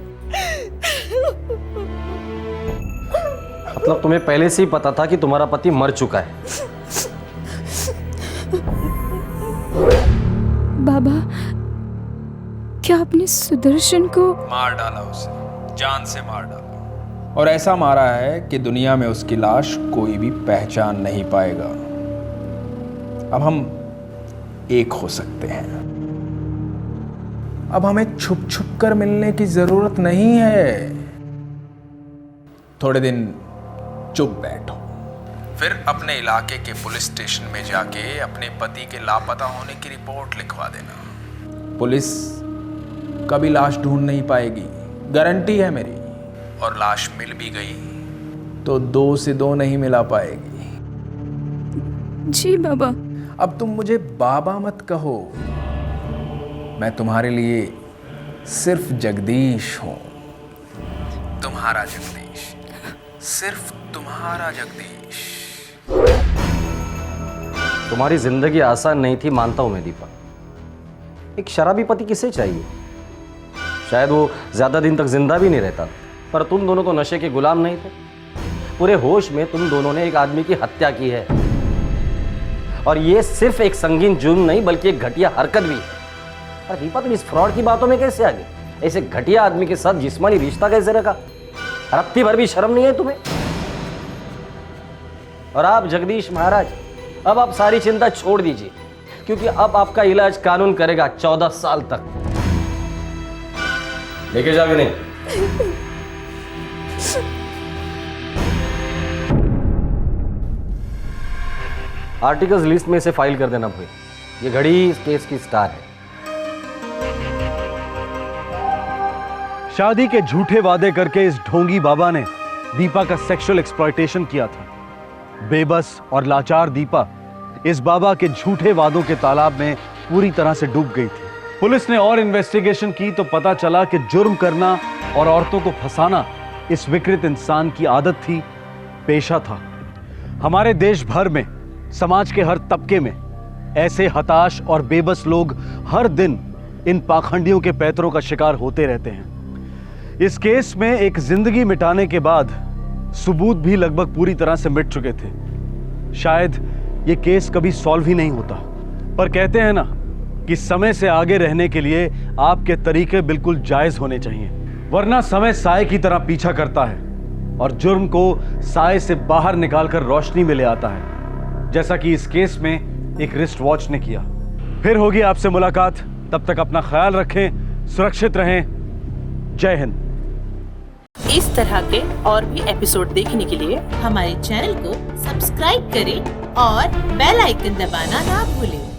मतलब तुम्हें पहले से ही पता था कि तुम्हारा पति मर चुका है? बाबा, क्या आपने सुदर्शन को मार डाला? उसे जान से मार डाला, और ऐसा मारा है कि दुनिया में उसकी लाश कोई भी पहचान नहीं पाएगा। अब हम एक हो सकते हैं। अब हमें छुप छुप कर मिलने की जरूरत नहीं है। थोड़े दिन चुप बैठो, फिर अपने इलाके के पुलिस स्टेशन में जाके अपने पति के लापता होने की रिपोर्ट लिखवा देना। पुलिस कभी लाश ढूंढ नहीं पाएगी, गारंटी है मेरी। और लाश मिल भी गई तो 2 से 2 नहीं मिला पाएगी। जी बाबा। अब तुम मुझे बाबा मत कहो, मैं तुम्हारे लिए सिर्फ जगदीश हूं। तुम्हारा जगदीश, सिर्फ तुम्हारा जगदीश। तुम्हारी जिंदगी आसान नहीं थी, मानता हूं मैं दीपा। एक शराबी पति किसे चाहिए? शायद वो ज्यादा दिन तक जिंदा भी नहीं रहता, पर तुम दोनों तो नशे के गुलाम नहीं थे। पूरे होश में तुम दोनों ने एक आदमी की हत्या की है, और ये सिर्फ एक संगीन जुर्म नहीं बल्कि एक घटिया हरकत भी है। पर दीपा, तुम इस फ्रॉड की बातों में कैसे आ गए? ऐसे घटिया आदमी के साथ जिस्मानी रिश्ता कैसे रखा? रत्ती भर भी शर्म नहीं है तुम्हें? और आप जगदीश महाराज, अब आप सारी चिंता छोड़ दीजिए, क्योंकि अब आपका इलाज कानून करेगा 14 साल तक। लेके जाओगे नहीं? आर्टिकल्स लिस्ट में से फाइल कर देना भाई। ये घड़ी इस केस की स्टार है। शादी के झूठे वादे करके इस ढोंगी बाबा ने दीपा का सेक्सुअल एक्सप्लॉयटेशन किया था। बेबस और लाचार दीपा इस बाबा के झूठे वादों के तालाब में पूरी तरह से डूब गई थी। पुलिस ने और इन्वेस्टिगेशन की तो पता चला कि जुर्म करना और औरतों को फंसाना इस विकृत इंसान की आदत थी, पेशा था। हमारे देश भर में, समाज के हर तबके में ऐसे हताश और बेबस लोग हर दिन इन पाखंडियों के पैतरों का शिकार होते रहते हैं। इस केस में एक जिंदगी मिटाने के बाद सबूत भी लगभग पूरी तरह से मिट चुके थे। शायद ये केस कभी सॉल्व ही नहीं होता, पर कहते हैं ना कि समय से आगे रहने के लिए आपके तरीके बिल्कुल जायज होने चाहिए, वरना समय साए की तरह पीछा करता है और जुर्म को साए से बाहर निकालकर रोशनी में ले आता है, जैसा कि इस केस में एक रिस्ट वॉच ने किया। फिर होगी आपसे मुलाकात, तब तक अपना ख्याल रखें, सुरक्षित रहें। जय हिंद। इस तरह के और भी एपिसोड देखने के लिए हमारे चैनल को सब्सक्राइब करें और बेल आइकन दबाना ना भूलें।